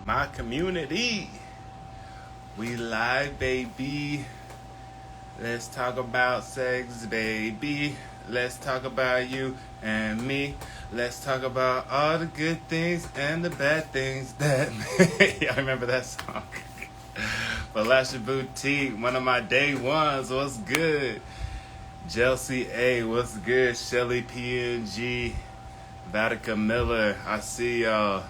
My community. We live, baby. Let's talk about sex, baby. Let's talk about you and me. Let's talk about all the good things and the bad things that y'all remember that song? Falasha Boutique, one of my day ones. What's good? Chelsea A, what's good? Shelly PNG, Vatica Miller, I see y'all.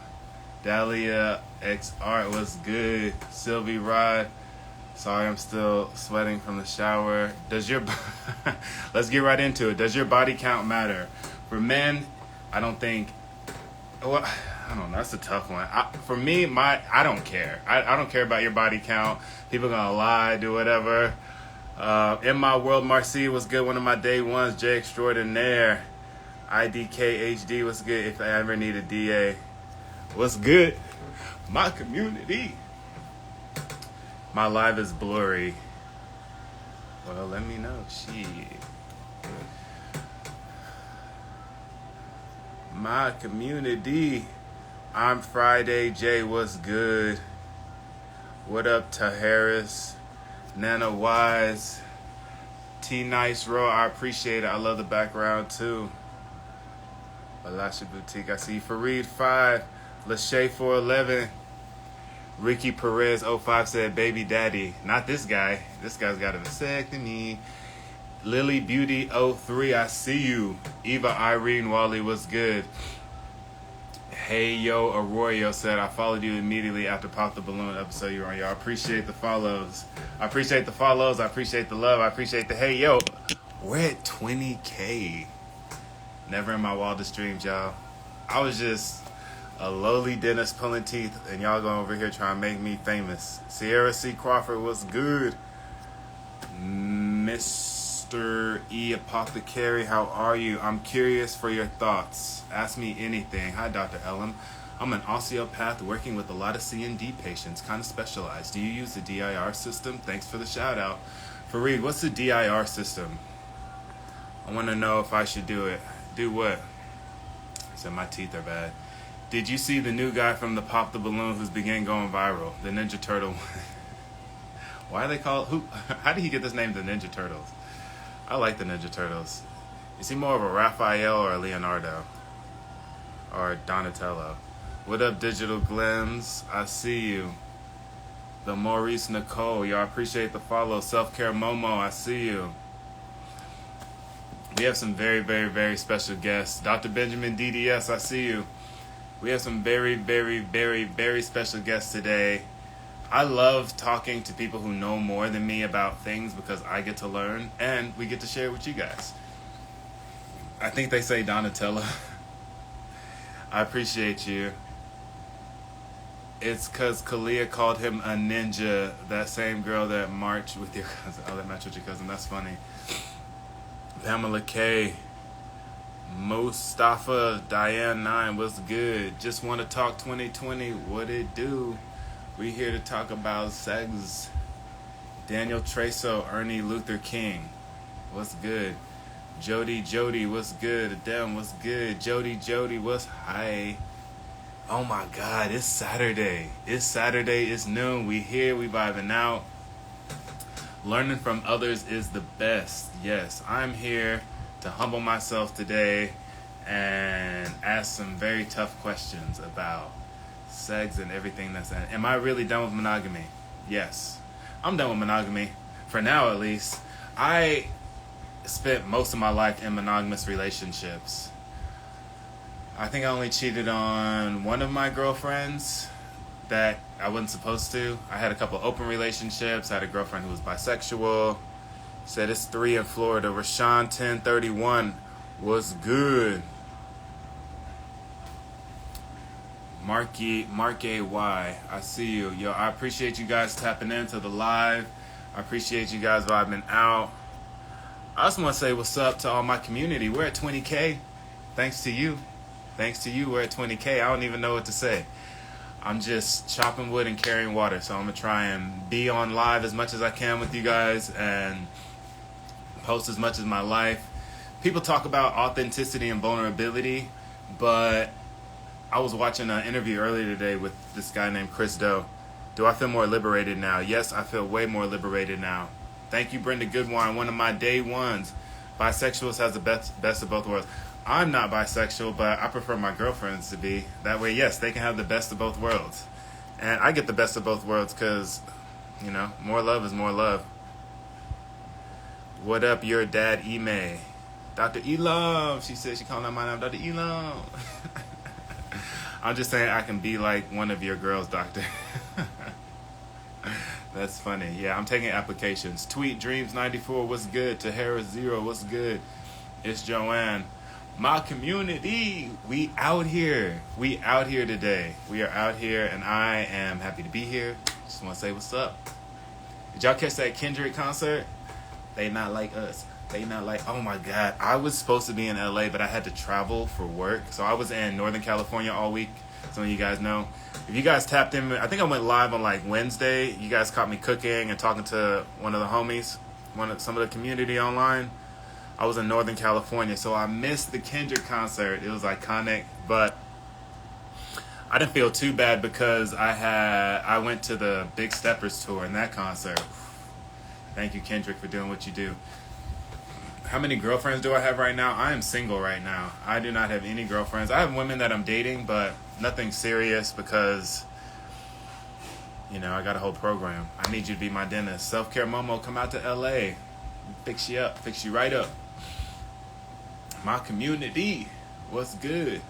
Dahlia X Art, what's good? Sylvie Rod, sorry I'm still sweating from the shower. Does your let's get right into it. Does your body count matter? For men, I don't think. Well, I don't know. That's a tough one. For me, I don't care. I don't care about your body count. People gonna lie, do whatever. In my world, Marcy was good. One of my day ones. J Extraordinaire, IDK HD was good. If I ever need a DA, what's good? My community. My live is blurry. Well, let me know. Shit. My community. I'm Friday J. What's good? What up, Taharis? Nana Wise. T Nice Row. I appreciate it. I love the background too. Falasha Boutique. I see Fareed 5. Lachey 411. Ricky Perez 05 said baby daddy. Not this guy. This guy's got a vasectomy. Lily Beauty 03, I see you. Eva Irene Wally was good. Hey Yo Arroyo said I followed you immediately after Pop the Balloon episode you were on. Y'all appreciate the follows. I appreciate the follows. I appreciate the love. I appreciate the hey yo. We're at 20K. Never in my wildest dreams, y'all. I was just a lowly dentist pulling teeth, and y'all going over here trying to make me famous. Sierra C. Crawford was good. Mr. E. Apothecary, how are you? I'm curious for your thoughts. Ask me anything. Hi, Dr. Ellen. I'm an osteopath working with a lot of C&D patients, kind of specialized. Do you use the DIR system? Thanks for the shout out. Fareed, what's the DIR system? I want to know if I should do it. Do what? He said my teeth are bad. Did you see the new guy from the Pop the Balloon who's began going viral? The Ninja Turtle. Why are they called? How did he get this name, the Ninja Turtles? I like the Ninja Turtles. Is he more of a Raphael or a Leonardo? Or Donatello? What up, Digital Glims? I see you. The Maurice Nicole. Y'all appreciate the follow. Self-Care Momo. I see you. We have some very, very, very special guests. Dr. Benjamin DDS. I see you. We have some very, very, very, very special guests today. I love talking to people who know more than me about things because I get to learn and we get to share it with you guys. I think they say Donatello. I appreciate you. It's because Kalia called him a ninja, that same girl that marched with your cousin. Oh, that matched with your cousin. That's funny. Pamela K. Mustafa Diane 9 was good. Just want to talk 2020. What it do? We here to talk about sex. Daniel Treso, Ernie Luther King. What's good? Jody, what's good? Adem, what's good? Jody, what's hi? Oh my God, it's Saturday. It's noon. We here, we vibing out. Learning from others is the best. Yes, I'm here to humble myself today and ask some very tough questions about sex and everything that's in. Am I really done with monogamy? Yes, I'm done with monogamy for now, at least. I spent most of my life in monogamous relationships. I think I only cheated on one of my girlfriends that I wasn't supposed to. I had a couple open relationships. I had a girlfriend who was bisexual. Said it's 3 in Florida. Rashawn 1031 was good. Mark A.Y. I see you. Yo, I appreciate you guys tapping into the live. I appreciate you guys vibing out. I just want to say what's up to all my community. We're at 20K. Thanks to you. We're at 20K. I don't even know what to say. I'm just chopping wood and carrying water. So I'm going to try and be on live as much as I can with you guys and post as much as my life. People talk about authenticity and vulnerability, but I was watching an interview earlier today with this guy named Chris Doe. Do I feel more liberated now? Yes, I feel way more liberated now. Thank you, Brenda Goodwine, one of my day ones. Bisexuals has the best of both worlds. I'm not bisexual, but I prefer my girlfriends to be. That way, yes, they can have the best of both worlds. And I get the best of both worlds because, more love is more love. What up, your dad, Ime? Dr. Elam. She said she called out my name, Dr. Elam. I'm just saying I can be like one of your girls, doctor. That's funny. Yeah, I'm taking applications. Tweet Dreams 94, what's good? Tahara Zero, what's good? It's Joanne. My community, we out here. We out here today. We are out here, and I am happy to be here. Just want to say what's up. Did y'all catch that Kendrick concert? They not like us. They not like, oh my God. I was supposed to be in LA, but I had to travel for work. So I was in Northern California all week. Some of you guys know. If you guys tapped in, I think I went live on like Wednesday. You guys caught me cooking and talking to one of the homies, some of the community online. I was in Northern California, so I missed the Kendrick concert. It was iconic, but I didn't feel too bad because I went to the Big Steppers tour and that concert. Thank you, Kendrick, for doing what you do. How many girlfriends do I have right now? I am single right now. I do not have any girlfriends. I have women that I'm dating, but nothing serious because, I got a whole program. I need you to be my dentist. Self-Care Momo, come out to LA. Fix you up. Fix you right up. My community. What's good?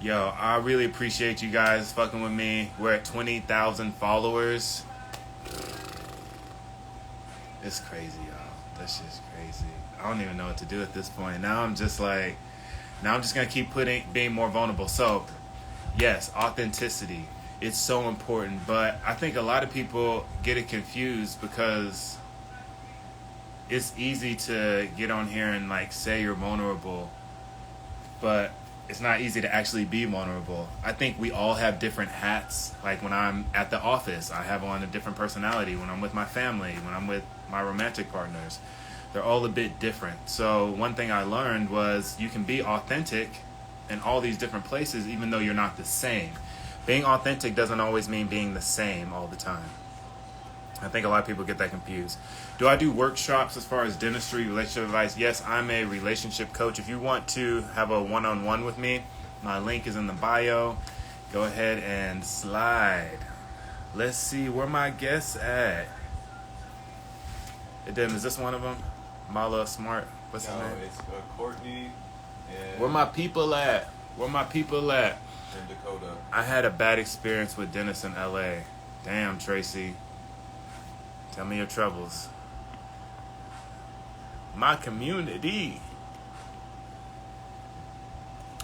Yo, I really appreciate you guys fucking with me. We're at 20,000 followers. It's crazy, y'all. That's just crazy. I don't even know what to do at this point. Now I'm just going to keep being more vulnerable. So, yes, authenticity. It's so important. But I think a lot of people get it confused because it's easy to get on here and say you're vulnerable, but it's not easy to actually be vulnerable. I think we all have different hats. Like when I'm at the office, I have on a different personality. When I'm with my family, when I'm with my romantic partners, they're all a bit different. So one thing I learned was you can be authentic in all these different places, even though you're not the same. Being authentic doesn't always mean being the same all the time. I think a lot of people get that confused. Do I do workshops as far as dentistry, relationship advice? Yes, I'm a relationship coach. If you want to have a one-on-one with me, my link is in the bio. Go ahead and slide. Let's see, where my guests at? Is this one of them? Mala Smart? What's his name? It's Courtney. And where my people at? Where my people at? in Dakota. I had a bad experience with dentists in LA. Damn, Tracy. Tell me your troubles. My community.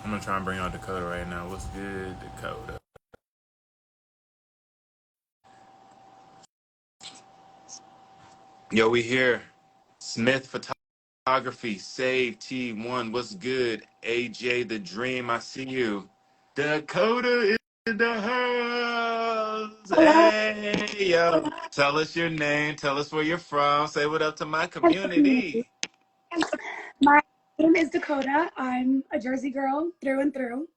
I'm going to try and bring on Dakota right now. What's good, Dakota? Yo, we here. Smith Photography. Save T1. What's good? AJ the Dream. I see you. Dakota in the house. Hello. Hey, yo. Tell us your name. Tell us where you're from. Say what up to my Hello, community. community. My name is Dakota. I'm a Jersey girl through and through.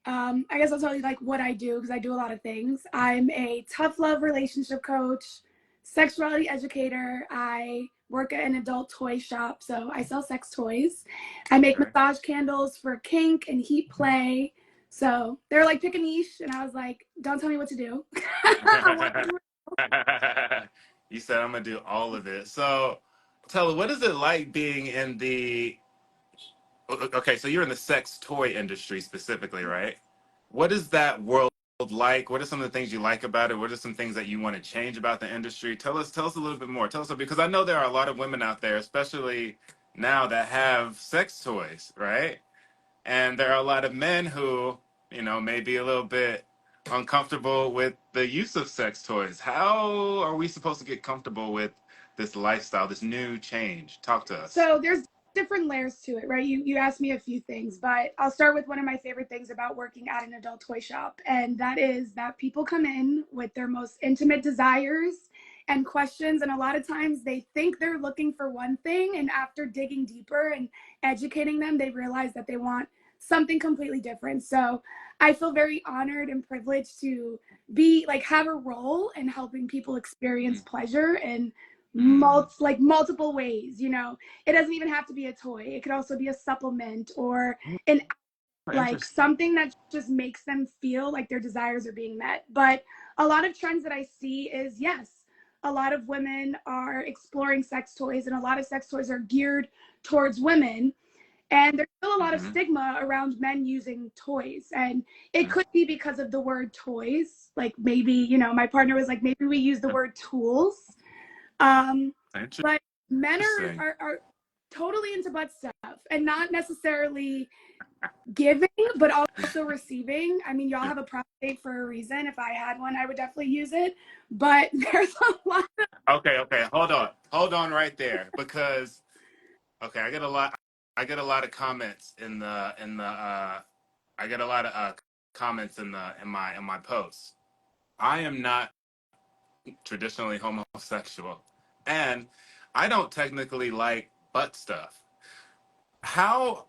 I guess I'll tell you what I do because I do a lot of things. I'm a tough love relationship coach, sexuality educator. I work at an adult toy shop, so I sell sex toys. I make massage candles for kink and heat play. So they're like, pick a niche, and I was like, don't tell me what to do. You said I'm gonna do all of it. So, tell her, what is it like being in the? Okay, so you're in the sex toy industry specifically, right? What is that world like? What are some of the things you like about it? What are some things that you want to change about the industry? Tell us a little bit more. Tell us, because I know there are a lot of women out there, especially now, that have sex toys, right? And there are a lot of men who, may be a little bit uncomfortable with the use of sex toys. How are we supposed to get comfortable with this lifestyle, this new change? Talk to us. So there's different layers to it, right? You asked me a few things, but I'll start with one of my favorite things about working at an adult toy shop, and that is that people come in with their most intimate desires and questions, and a lot of times they think they're looking for one thing, and after digging deeper and educating them, they realize that they want something completely different. So I feel very honored and privileged to be like have a role in helping people experience pleasure in multiple ways. You know, it doesn't even have to be a toy. It could also be a supplement or an like something that just makes them feel like their desires are being met. But a lot of trends that I see is yes, a lot of women are exploring sex toys, and a lot of sex toys are geared towards women. And there's still a lot of stigma around men using toys. And it could be because of the word toys. Like maybe, you know, my partner was like, maybe we use the word tools. But men are totally into butt stuff and not necessarily giving, but also receiving. I mean, y'all have a prostate for a reason. If I had one, I would definitely use it. But there's a lot of Okay, hold on right there, because okay, I get a lot of comments I get a lot of comments in my posts. I am not traditionally homosexual, and I don't technically like butt stuff. How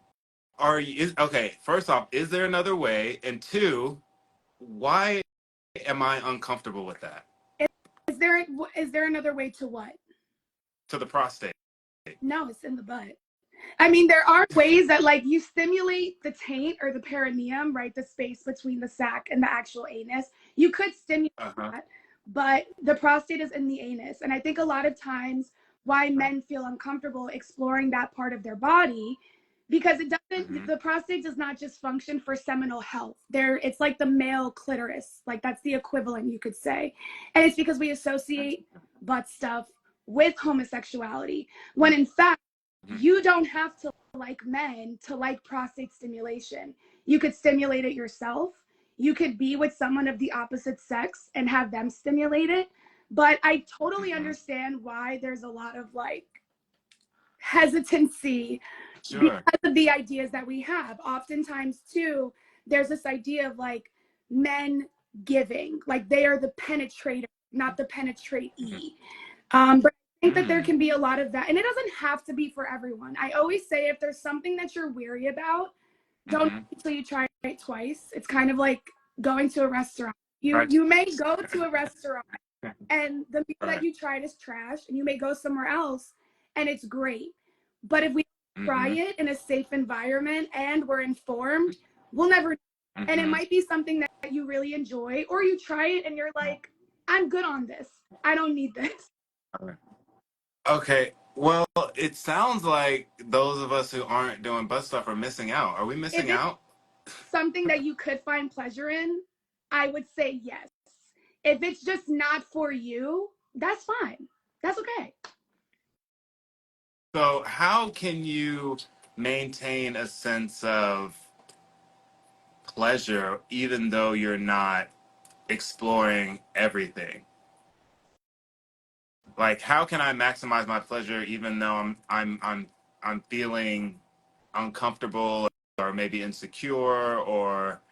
are you? Okay, first off, is there another way? And two, why am I uncomfortable with that? is there another way to what? To the prostate. No, it's in the butt. I mean, there are ways that like you stimulate the taint or the perineum, right? The space between the sac and the actual anus. You could stimulate that, but the prostate is in the anus. And I think a lot of times why men feel uncomfortable exploring that part of their body, because it doesn't, the prostate does not just function for seminal health. It's like the male clitoris. Like that's the equivalent, you could say. And it's because we associate butt stuff with homosexuality, when in fact, you don't have to like men to like prostate stimulation. You could stimulate it yourself. You could be with someone of the opposite sex and have them stimulate it. But I totally understand why there's a lot of like hesitancy because of the ideas that we have. Oftentimes, too, there's this idea of like men giving, like they are the penetrator, not the penetrate-e. But I think that there can be a lot of that, and it doesn't have to be for everyone. I always say if there's something that you're weary about, don't until you try it twice. It's kind of like going to a restaurant. You may go to a restaurant and the meal that you tried is trash, and you may go somewhere else and it's great. But if we try it in a safe environment and we're informed, we'll never. And it might be something that you really enjoy, or you try it and you're like, I'm good on this. I don't need this. Okay. Well, it sounds like those of us who aren't doing butt stuff are missing out. Are we missing out? Something that you could find pleasure in, I would say yes. If it's just not for you, that's fine. That's okay. So, how can you maintain a sense of pleasure even though you're not exploring everything? Like, how can I maximize my pleasure even though I'm feeling uncomfortable or maybe insecure, or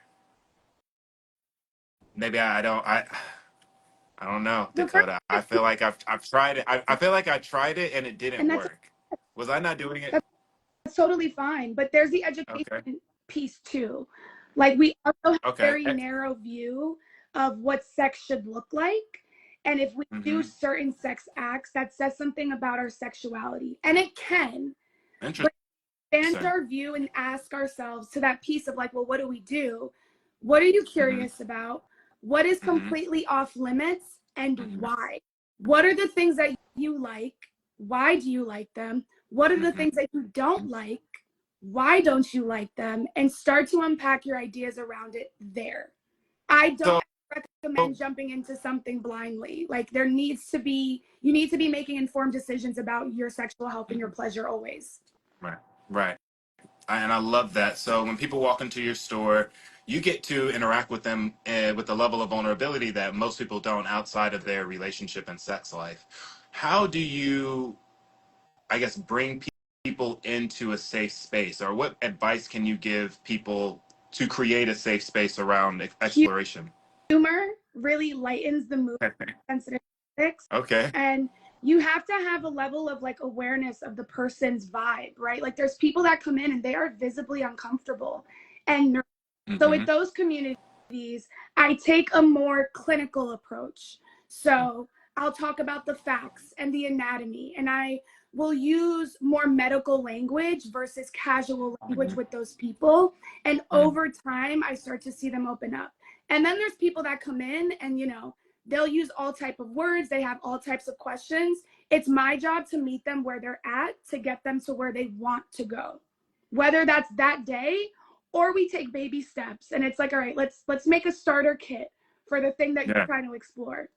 maybe I don't know, Dakota. I feel like I've tried it. I feel like I tried it and it didn't work. Was I not doing it? That's totally fine. But there's the education piece too. Like we also have a very narrow view of what sex should look like. And if we do certain sex acts, that says something about our sexuality. And it can. Interesting. But expand our view and ask ourselves to that piece of like, well, what do we do? What are you curious about? What is completely off limits and why? What are the things that you like? Why do you like them? What are the things that you don't like? Why don't you like them? And start to unpack your ideas around it there. I don't recommend jumping into something blindly. Like you need to be making informed decisions about your sexual health and your pleasure always. Right. And I love that. So when people walk into your store, you get to interact with them with a level of vulnerability that most people don't outside of their relationship and sex life. How do you, I guess, bring people into a safe space, or what advice can you give people to create a safe space around exploration? Humor really lightens the mood. Sensitive topics. Okay. And you have to have a level of like awareness of the person's vibe, right? Like there's people that come in and they are visibly uncomfortable. and nurses. So with Mm-hmm. those communities, I take a more clinical approach. So I'll talk about the facts and the anatomy, and I will use more medical language versus casual language with those people. And over time, I start to see them open up. And then there's people that come in and, they'll use all type of words. They have all types of questions. It's my job to meet them where they're at to get them to where they want to go, whether that's that day or we take baby steps. And it's like, all right, let's make a starter kit for the thing that you're Yeah. trying to explore.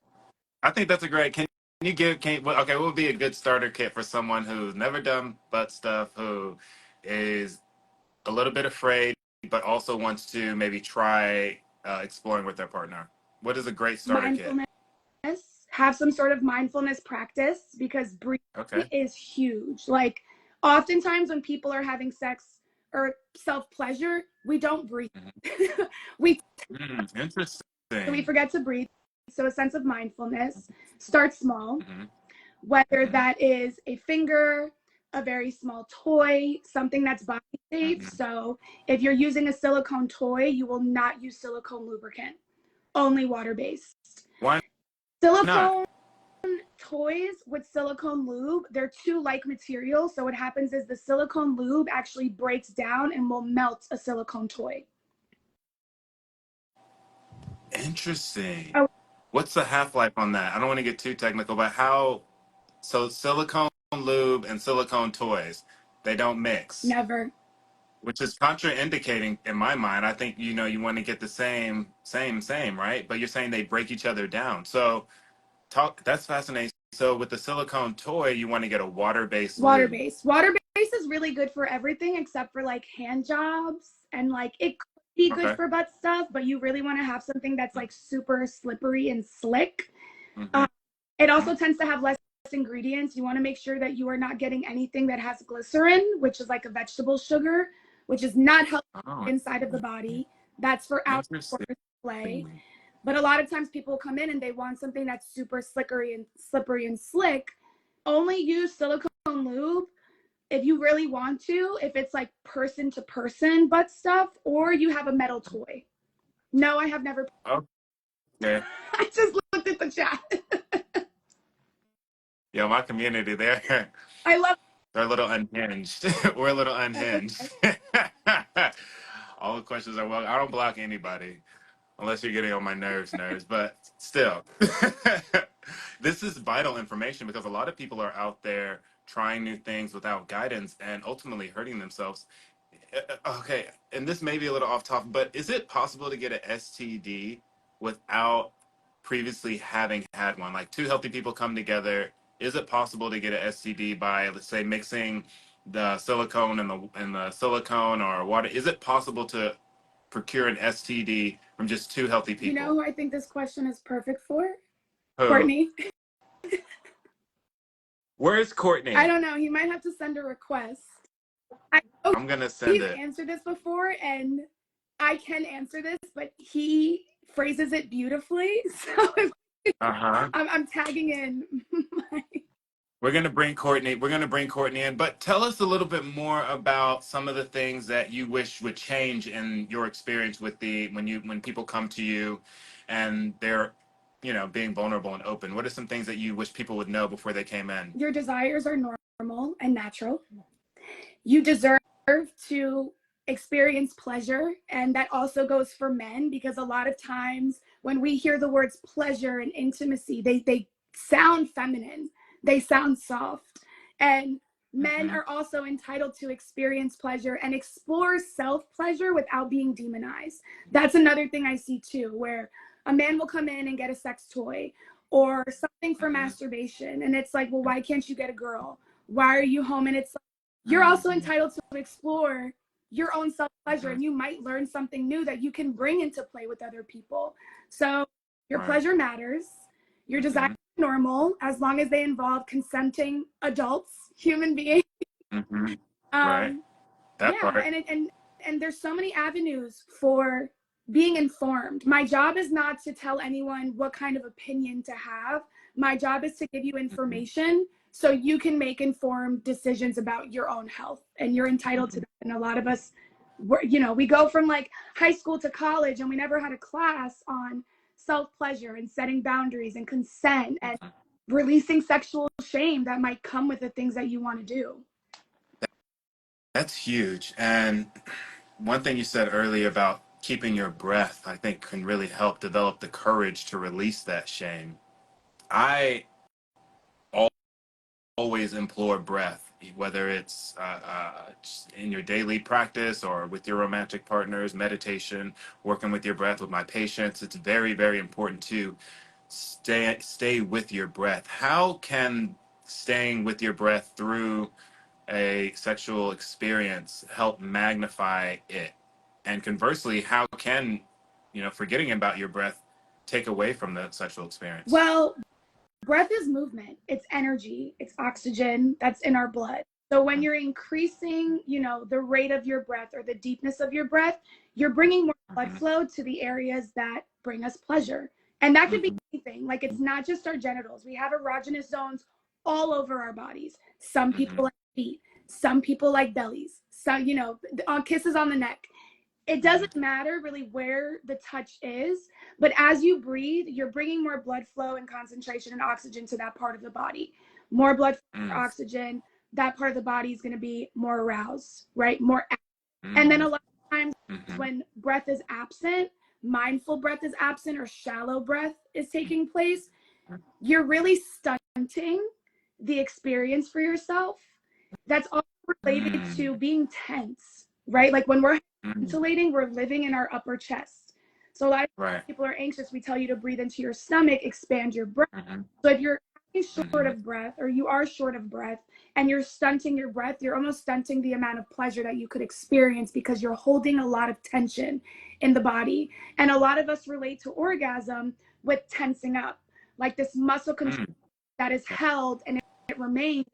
I think that's a great. Can you give? Okay, what would be a good starter kit for someone who's never done butt stuff, who is a little bit afraid, but also wants to maybe try exploring with their partner? What is a great starter kit? Mindfulness, have some sort of mindfulness practice, because breathing Okay. is huge. Like, oftentimes when people are having sex or self-pleasure, we don't breathe. Mm-hmm. we Interesting. forget to breathe. So a sense of mindfulness. Start small, Mm-hmm. whether Mm-hmm. that is a finger, a very small toy, something that's body safe. Mm-hmm. So if you're using a silicone toy, you will not use silicone lubricant, only water-based. Why not? Silicone toys with silicone lube, they're too like material. So what happens is the silicone lube actually breaks down and will melt a silicone toy. Interesting. Oh, What's the half life on that? I don't want to get too technical, but how? So silicone lube and silicone toys, they don't mix, never. which is contraindicating in my mind. I think you want to get the same, right? But you're saying they break each other down. So that's fascinating. So with the silicone toy, you want to get a water-based lube. Water-based. Water-based is really good for everything except for like hand jobs, and like it could be good Okay. for butt stuff, but you really want to have something that's like super slippery and slick. Mm-hmm. It also tends to have less ingredients. You want to make sure that you are not getting anything that has glycerin, which is like a vegetable sugar, which is not healthy Oh, inside of the body. That's for outdoor interesting. display. But a lot of times people come in and they want something that's super slippery and slick. Only use silicone lube if you really want to, if it's like person to person butt stuff, or you have a metal toy. No, I have never. Okay. I just looked at the chat. Yeah, my community there. I love. They're a little unhinged. We're a little unhinged. All the questions are well. I don't block anybody unless you're getting on my nerves. But still, this is vital information because a lot of people are out there trying new things without guidance and ultimately hurting themselves. Okay, and this may be a little off topic, but is it possible to get an STD without previously having had one? Like two healthy people come together, is it possible to get an STD by, let's say, mixing the silicone and the silicone or water? Is it possible to procure an STD from just two healthy You know people? who I think this question is perfect for? Who? Courtney. Where's Courtney? I don't know. He might have to send a request. I know I'm gonna send he's it. answered this before, and I can answer this, but he phrases it beautifully. So Uh-huh. I'm tagging in my. We're gonna bring Courtney. We're gonna bring Courtney in, but tell us a little bit more about some of the things that you wish would change in your experience with when people come to you, and they're, being vulnerable and open. What are some things that you wish people would know before they came in? Your desires are normal and natural. You deserve to experience pleasure, and that also goes for men, because a lot of times when we hear the words pleasure and intimacy, they sound feminine, they sound soft, and men Mm-hmm. are also entitled to experience pleasure and explore self-pleasure without being demonized. That's another thing I see too, where a man will come in and get a sex toy or something for Mm-hmm. masturbation, and it's like, well, why can't you get a girl? Why are you home? And it's like, you're Mm-hmm. also entitled to explore your own self-pleasure, Mm-hmm. and you might learn something new that you can bring into play with other people. So your Right. pleasure matters. Your desires Mm-hmm. are normal as long as they involve consenting adults, human beings. Mm-hmm. Right. Um, That yeah, part. and there's so many avenues for being informed. My job is not to tell anyone what kind of opinion to have. My job is to give you Mm-hmm. information so you can make informed decisions about your own health, and you're entitled to Mm-hmm. that. And a lot of us we go from like high school to college and we never had a class on self-pleasure and setting boundaries and consent and releasing sexual shame that might come with the things that you want to do. That's huge. And one thing you said earlier about keeping your breath, I think can really help develop the courage to release that shame. I always implore breath, whether it's in your daily practice or with your romantic partners, meditation, working with your breath with my patients. It's very, very important to stay with your breath. How can staying with your breath through a sexual experience help magnify it? And conversely, how can, forgetting about your breath take away from the sexual experience? Well, breath is movement, it's energy, it's oxygen that's in our blood. So when you're increasing, the rate of your breath or the deepness of your breath, you're bringing more blood flow to the areas that bring us pleasure. And that could be anything. Like, it's not just our genitals. We have erogenous zones all over our bodies. Some people like feet, some people like bellies. So, on kisses on the neck. It doesn't matter really where the touch is, but as you breathe, you're bringing more blood flow and concentration and oxygen to that part of the body. More blood flow, oxygen, that part of the body is going to be more aroused, right? More and then a lot of times when breath is absent, mindful breath is absent, or shallow breath is taking place, you're really stunting the experience for yourself. That's all related to being tense, right? Like when we're ventilating, we're living in our upper chest. So a lot of people are anxious. We tell you to breathe into your stomach, expand your breath. So if you're short of breath, or you are short of breath and you're stunting your breath, you're almost stunting the amount of pleasure that you could experience because you're holding a lot of tension in the body. And a lot of us relate to orgasm with tensing up, like this muscle control that is held and it remains.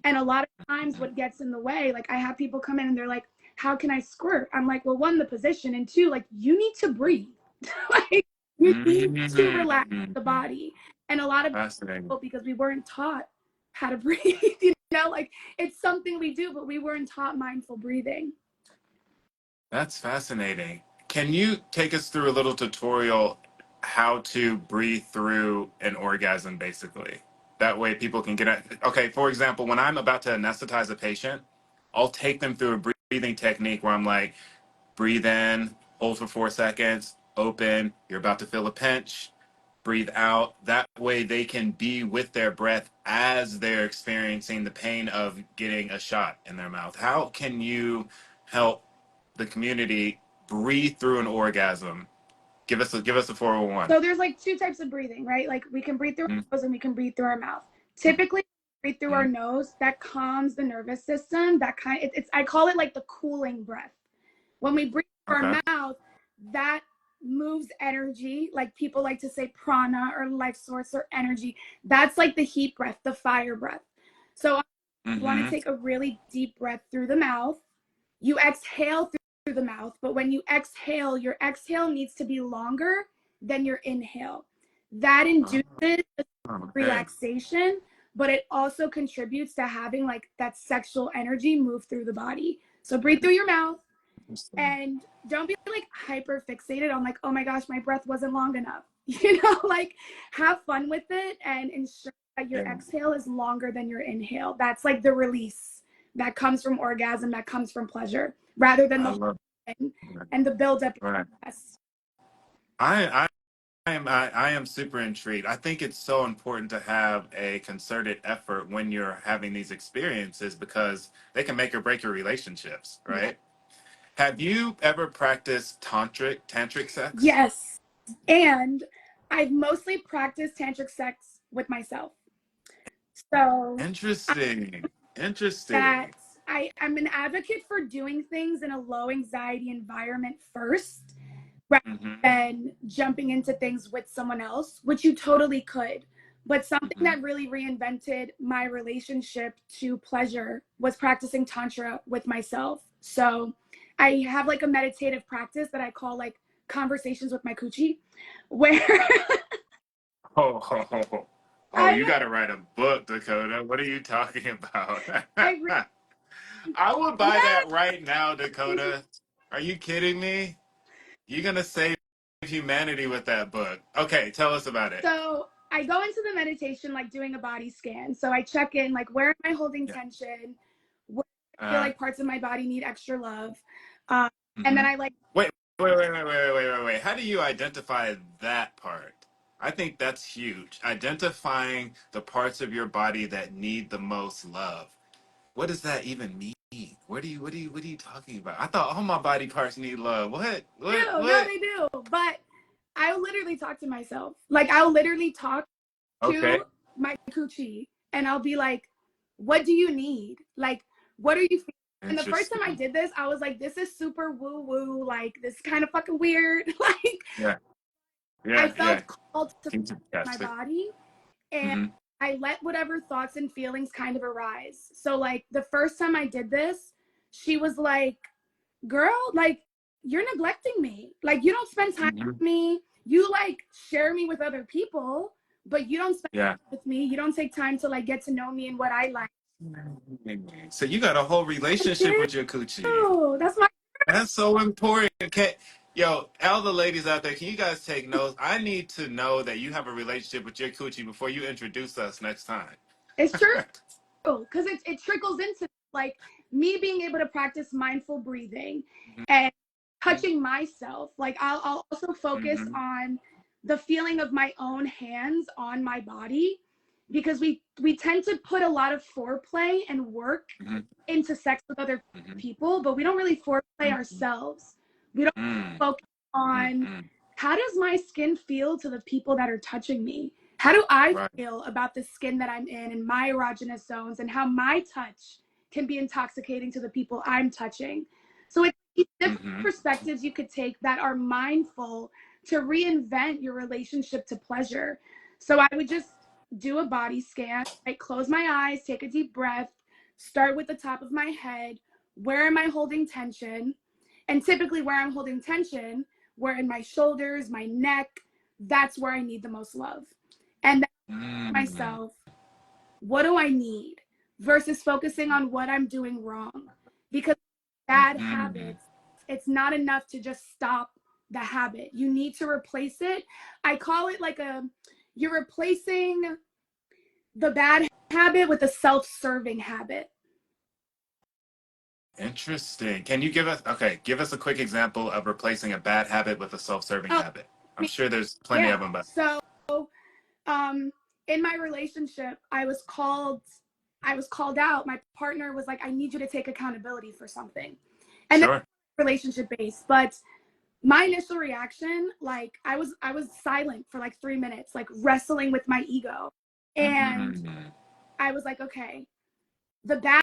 And a lot of times what gets in the way, like I have people come in and they're like, how can I squirt? I'm like, well, one, the position, and two, like, you need to breathe. Like, you need to relax the body. And a lot of people, because we weren't taught how to breathe, like it's something we do, but we weren't taught mindful breathing. That's fascinating. Can you take us through a little tutorial how to breathe through an orgasm, basically? That way people can get it. Okay, for example, when I'm about to anesthetize a patient, I'll take them through a breathing technique where I'm like, breathe in, hold for 4 seconds, open, you're about to feel a pinch, breathe out. That way they can be with their breath as they're experiencing the pain of getting a shot in their mouth. How can you help the community breathe through an orgasm? Give us a 401. So there's like two types of breathing, right? Like we can breathe through our nose and we can breathe through our mouth. Typically, breathe through our nose, that calms the nervous system. That it's I call it like the cooling breath. When we breathe through our mouth, that moves energy. Like people like to say prana or life source or energy. That's like the heat breath, the fire breath. So you want to take a really deep breath through the mouth. You exhale through the mouth, but when you exhale, your exhale needs to be longer than your inhale. That induces relaxation, but it also contributes to having like that sexual energy move through the body. So breathe through your mouth and don't be like hyper fixated on like, oh my gosh, my breath wasn't long enough. Like have fun with it and ensure that your exhale is longer than your inhale. That's like the release that comes from orgasm, that comes from pleasure, rather than the and the buildup. I am super intrigued. I think it's so important to have a concerted effort when you're having these experiences because they can make or break your relationships, right? Have you ever practiced tantric sex? Yes. And I've mostly practiced tantric sex with myself. So Interesting. that I'm an advocate for doing things in a low anxiety environment first, rather than jumping into things with someone else, which you totally could. But something that really reinvented my relationship to pleasure was practicing Tantra with myself. So I have like a meditative practice that I call like conversations with my coochie, where you got to write a book, Dakota. What are you talking about? I would buy that right now, Dakota. Are you kidding me? You're gonna save humanity with that book. Okay, tell us about it. So I go into the meditation like doing a body scan. So I check in like where am I holding Yeah. tension? Where I feel Uh, like parts of my body need extra love. Um, and then mhm. I like Wait, wait. How do you identify that part? I think that's huge. Identifying the parts of your body that need the most love. What does that even mean? What are you talking about? I thought all my body parts need love. What? What? do. No, What? they do. But I'll literally talk to myself. Like I'll literally talk Okay. to my coochie and I'll be like, what do you need? Like, what are you feeling? And the first time I Interesting. did this, I was like, this is super woo woo. Like, this is kind of fucking weird. Like, Yeah. I Yeah. felt called to Can you my test it? body and Mm-hmm. I let whatever thoughts and feelings kind of arise. So, like, the first time I did this, she was like, girl, like, you're neglecting me. Like, you don't spend time Mm-hmm. with me. You like share me with other people, but you don't spend Yeah. time with me. You don't take time to like get to know me and what I like. So you got a whole I relationship with your coochie. do. That's my That's so important. Okay. Yo, all the ladies out there, can you guys take notes? I need to know that you have a relationship with your coochie before you introduce us next time. it's true. Because it trickles into like me being able to practice mindful breathing and touching myself. Like I'll also focus Mm-hmm. on the feeling of my own hands on my body because we tend to put a lot of foreplay and work Mm-hmm. into sex with other Mm-hmm. people, but we don't really foreplay ourselves. We don't Mm-hmm. focus on Mm-hmm. how does my skin feel to the people that are touching me? How do I Right. feel about the skin that I'm in and my erogenous zones and how my touch can be intoxicating to the people I'm touching? So it's different Mm-hmm. perspectives you could take that are mindful to reinvent your relationship to pleasure. So I would just do a body scan, right? Close my eyes, take a deep breath, start with the top of my head. Where am I holding tension? And typically, where I'm holding tension, where in my shoulders, my neck, that's where I need the most love. And then Mm-hmm. myself, what do I need? Versus focusing on what I'm doing wrong. Because bad Mm-hmm. habits, it's not enough to just stop the habit. You need to replace it. I call it like you're replacing the bad habit with a self serving habit. Interesting. Can you give us a quick example of replacing a bad habit with a self-serving Oh, habit? I'm sure there's plenty of yeah. them, but So um in my relationship I was called out. My partner was like, I need you to take accountability for something. And then sure. relationship based. But my initial reaction, like I was silent for like 3 minutes, like wrestling with my ego. And Mm-hmm. I was like, okay, the bad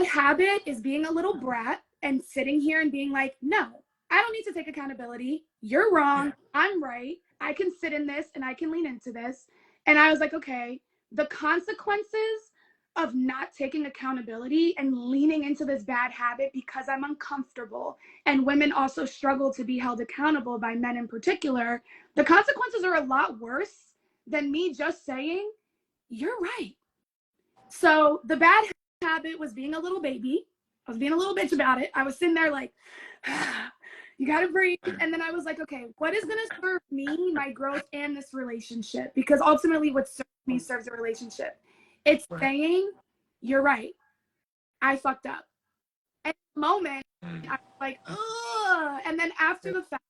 habit is being a little brat and sitting here and being like, no, I don't need to take accountability. You're wrong. Yeah. I'm right. I can sit in this and I can lean into this. And I was like, okay, the consequences of not taking accountability and leaning into this bad habit because I'm uncomfortable, and women also struggle to be held accountable by men in particular, the consequences are a lot worse than me just saying, you're right. So the bad habit was being a little baby. I was being a little bitch about it. I was sitting there like, you gotta breathe. And then I was like, okay, what is gonna serve me, my growth, and this relationship? Because ultimately, what serves me serves a relationship. It's Right. saying, you're right. I fucked up. At the moment, I was like, ugh. And then after the fact,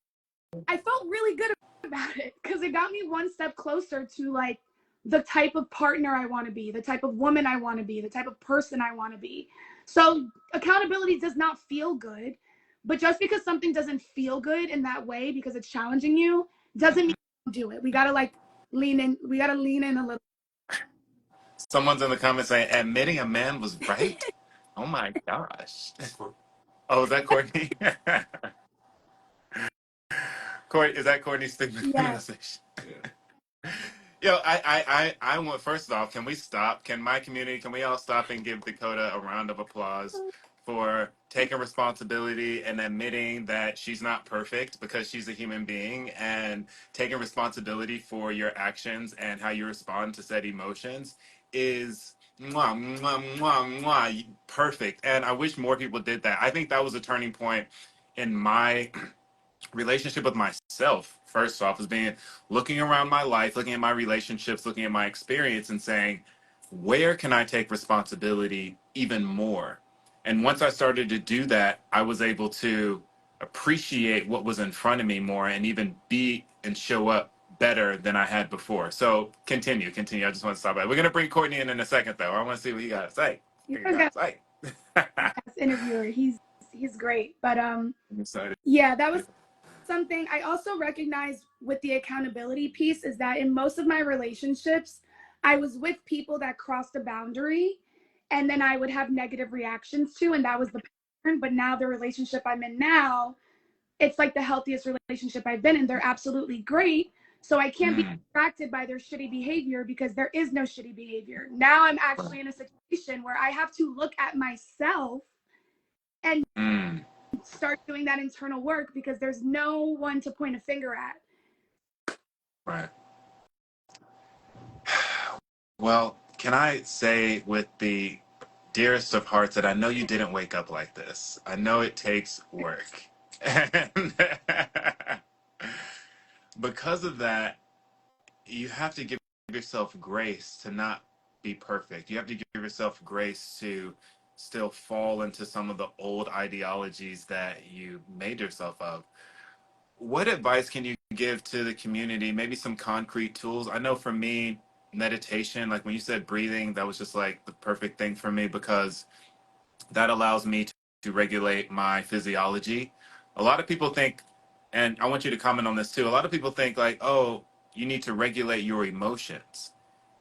I felt really good about it because it got me one step closer to like the type of partner I want to be, the type of woman I want to be, the type of person I want to be. So accountability does not feel good, but just because something doesn't feel good in that way because it's challenging you doesn't mean you do it. We got to like lean in. We got to lean in a little. Someone's in the comments saying admitting a man was right. Oh my gosh. Oh, is that Courtney? Court, is that Courtney's Yes. stigmatization? Yeah. Yo, I want, first off, can we stop? Can my community, can we all stop and give Dakota a round of applause for taking responsibility and admitting that she's not perfect because she's a human being, and taking responsibility for your actions and how you respond to said emotions is mwah, mwah, mwah, mwah, perfect. And I wish more people did that. I think that was a turning point in my relationship with myself, first off, is being looking around my life, looking at my relationships, looking at my experience, and saying, where can I take responsibility even more? And once I started to do that, I was able to appreciate what was in front of me more and even be and show up better than I had before. So continue. I just want to stop by. We're going to bring Courtney in a second, though. I want to see what you got to say. You What you guys got got to say. this interviewer. He's great. But I'm excited. yeah, that was something I also recognized with the accountability piece, is that in most of my relationships, I was with people that crossed a boundary and then I would have negative reactions to, and that was the pattern. But now the relationship I'm in now, it's like the healthiest relationship I've been in. They're absolutely great. So I can't be distracted by their shitty behavior, because there is no shitty behavior. Now I'm actually in a situation where I have to look at myself and start doing that internal work, because there's no one to point a finger at. Right. Well, can I say with the dearest of hearts that I know you didn't wake up like this. I know it takes work. And because of that, you have to give yourself grace to not be perfect. You have to give yourself grace to still fall into some of the old ideologies that you made yourself of. What advice can you give to the community? Maybe some concrete tools. I know for me, meditation, like when you said breathing, that was just like the perfect thing for me, because that allows me to regulate my physiology. A lot of people think, and I want you to comment on this too, a lot of people think like, oh, you need to regulate your emotions.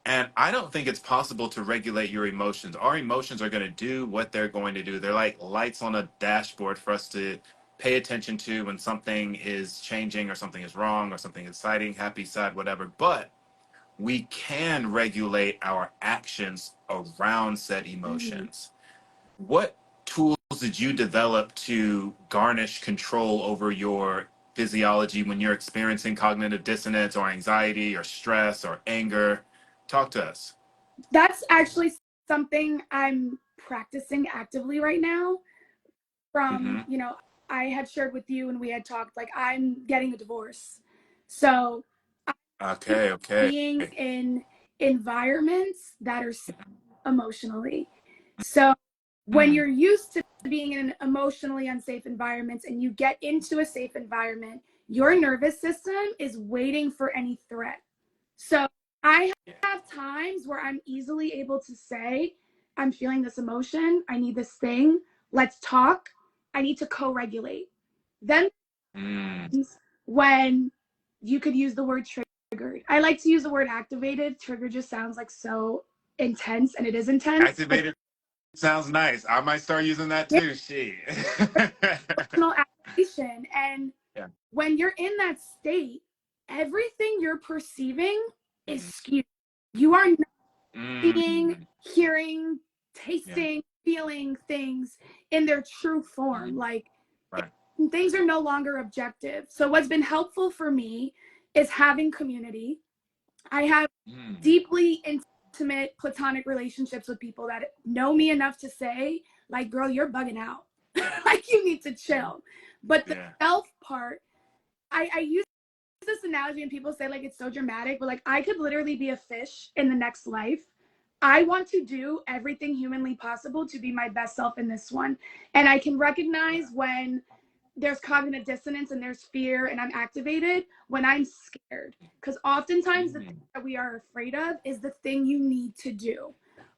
And I don't think it's possible to regulate your emotions. Our emotions are going to do what they're going to do. They're like lights on a dashboard for us to pay attention to when something is changing or something is wrong or something exciting, happy, sad, whatever. But we can regulate our actions around said emotions. What tools did you develop to garnish control over your physiology when you're experiencing cognitive dissonance or anxiety or stress or anger? Talk to us. That's actually something I'm practicing actively right now. From, Mm-hmm. I had shared with you and we had talked, like, I'm getting a divorce. So Okay, okay. being in environments that are safe emotionally. So when Mm, you're used to being in emotionally unsafe environments and you get into a safe environment, your nervous system is waiting for any threat. So I yeah. have times where I'm easily able to say, I'm feeling this emotion. I need this thing. Let's talk. I need to co-regulate. Then Mm. when you could use the word triggered. I like to use the word activated. Trigger just sounds like so intense, and it is intense. But Activated sounds nice. I might start using that yeah, too. She. emotional activation. And Yeah. when you're in that state, everything you're perceiving is skewed. You are not seeing, Mm. hearing, Yeah. tasting, feeling things in their true form. Like, Right. things are no longer objective. So what's been helpful for me is having community. I have Mm. deeply intimate platonic relationships with people that know me enough to say, like, girl, you're bugging out. Like, you need to chill. But the Yeah. self part, I use this analogy and people say, like, it's so dramatic, but like, I could literally be a fish in the next life. I want to do everything humanly possible to be my best self in this one. And I can recognize when there's cognitive dissonance and there's fear and I'm activated when I'm scared. Because oftentimes the thing Mm. that we are afraid of is the thing you need to do.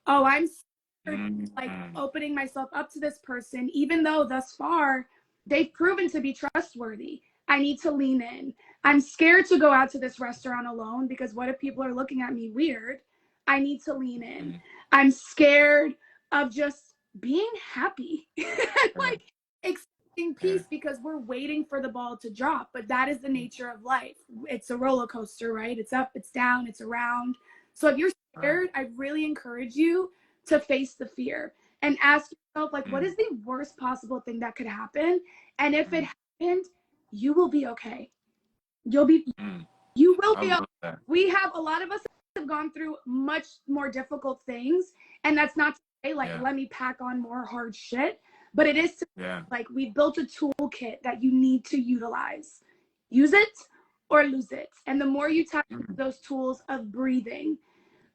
Oh, I'm scared, like, Mm. opening myself up to this person, even though thus far they've proven to be trustworthy. I need to lean in. I'm scared to go out to this restaurant alone because what if people are looking at me weird? I need to lean in. Mm. I'm scared of just being happy. Yeah. Like, Yeah. peace, because we're waiting for the ball to drop. But that is the nature of life. It's a roller coaster, right? It's up, it's down, it's around. So if you're Right. scared, I really encourage you to face the fear and ask yourself, like, what Mm. is the worst possible thing that could happen? And if it Mm. happened, you will be okay. You'll be Mm. you will I be okay. love that. We have a lot of us have gone through much more difficult things, and that's not to say, like, Yeah. let me pack on more hard shit. but it is Yeah. like we built a toolkit that you need to utilize. Use it or lose it. And the more you tap into those tools of breathing,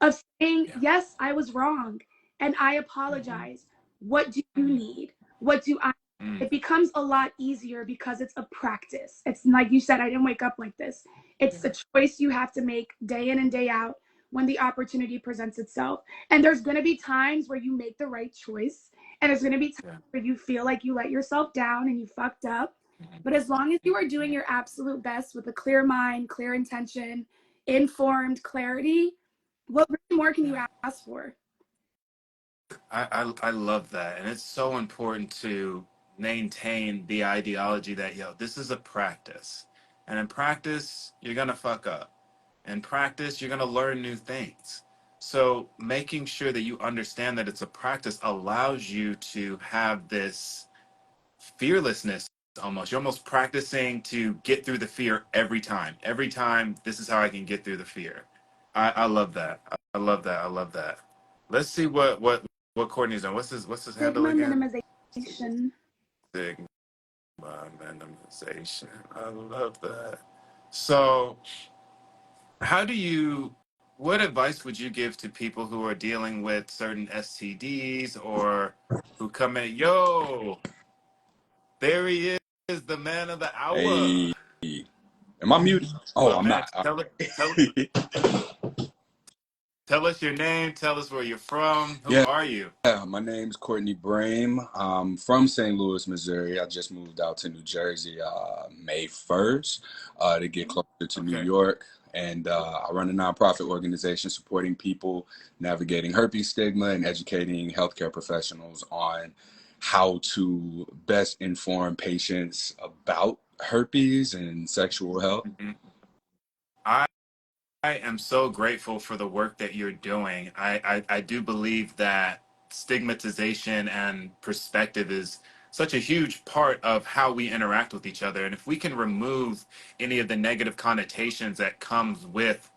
of saying, Yeah. yes, I was wrong and I apologize. What do you need? What do I Mm. It becomes a lot easier because it's a practice. It's like you said, I didn't wake up like this. It's a choice you have to make day in and day out when the opportunity presents itself. And there's going to be times where you make the right choice, and there's going to be times Yeah. where you feel like you let yourself down and you fucked up. But as long as you are doing your absolute best with a clear mind, clear intention, informed clarity, what really more can you ask for? I love that. And it's so important to maintain the ideology that, yo, this is a practice. And in practice, you're going to fuck up. In practice, you're going to learn new things. So making sure that you understand that it's a practice allows you to have this fearlessness almost. You're almost practicing to get through the fear every time. Every time, this is how I can get through the fear. I love that. I love that. I love that. Let's see what Courtney's on. What's his handle Stigma again? minimization. Sigma minimization. I love that. So, how do you? What advice would you give to people who are dealing with certain STDs or who come in? Yo, there he is, the man of the hour. Hey, am I muted? Oh, My I'm man, not. All tell right. tell us your name. Tell us where you're from. Who Yeah, are you? my name's Courtney Brame. I'm from St. Louis, Missouri. I just moved out to New Jersey May 1st to get closer to New Okay. York. And I run a nonprofit organization supporting people navigating herpes stigma and educating healthcare professionals on how to best inform patients about herpes and sexual health. Mhm. I am so grateful for the work that you're doing. I do believe that stigmatization and perspective is such a huge part of how we interact with each other. And if we can remove any of the negative connotations that comes with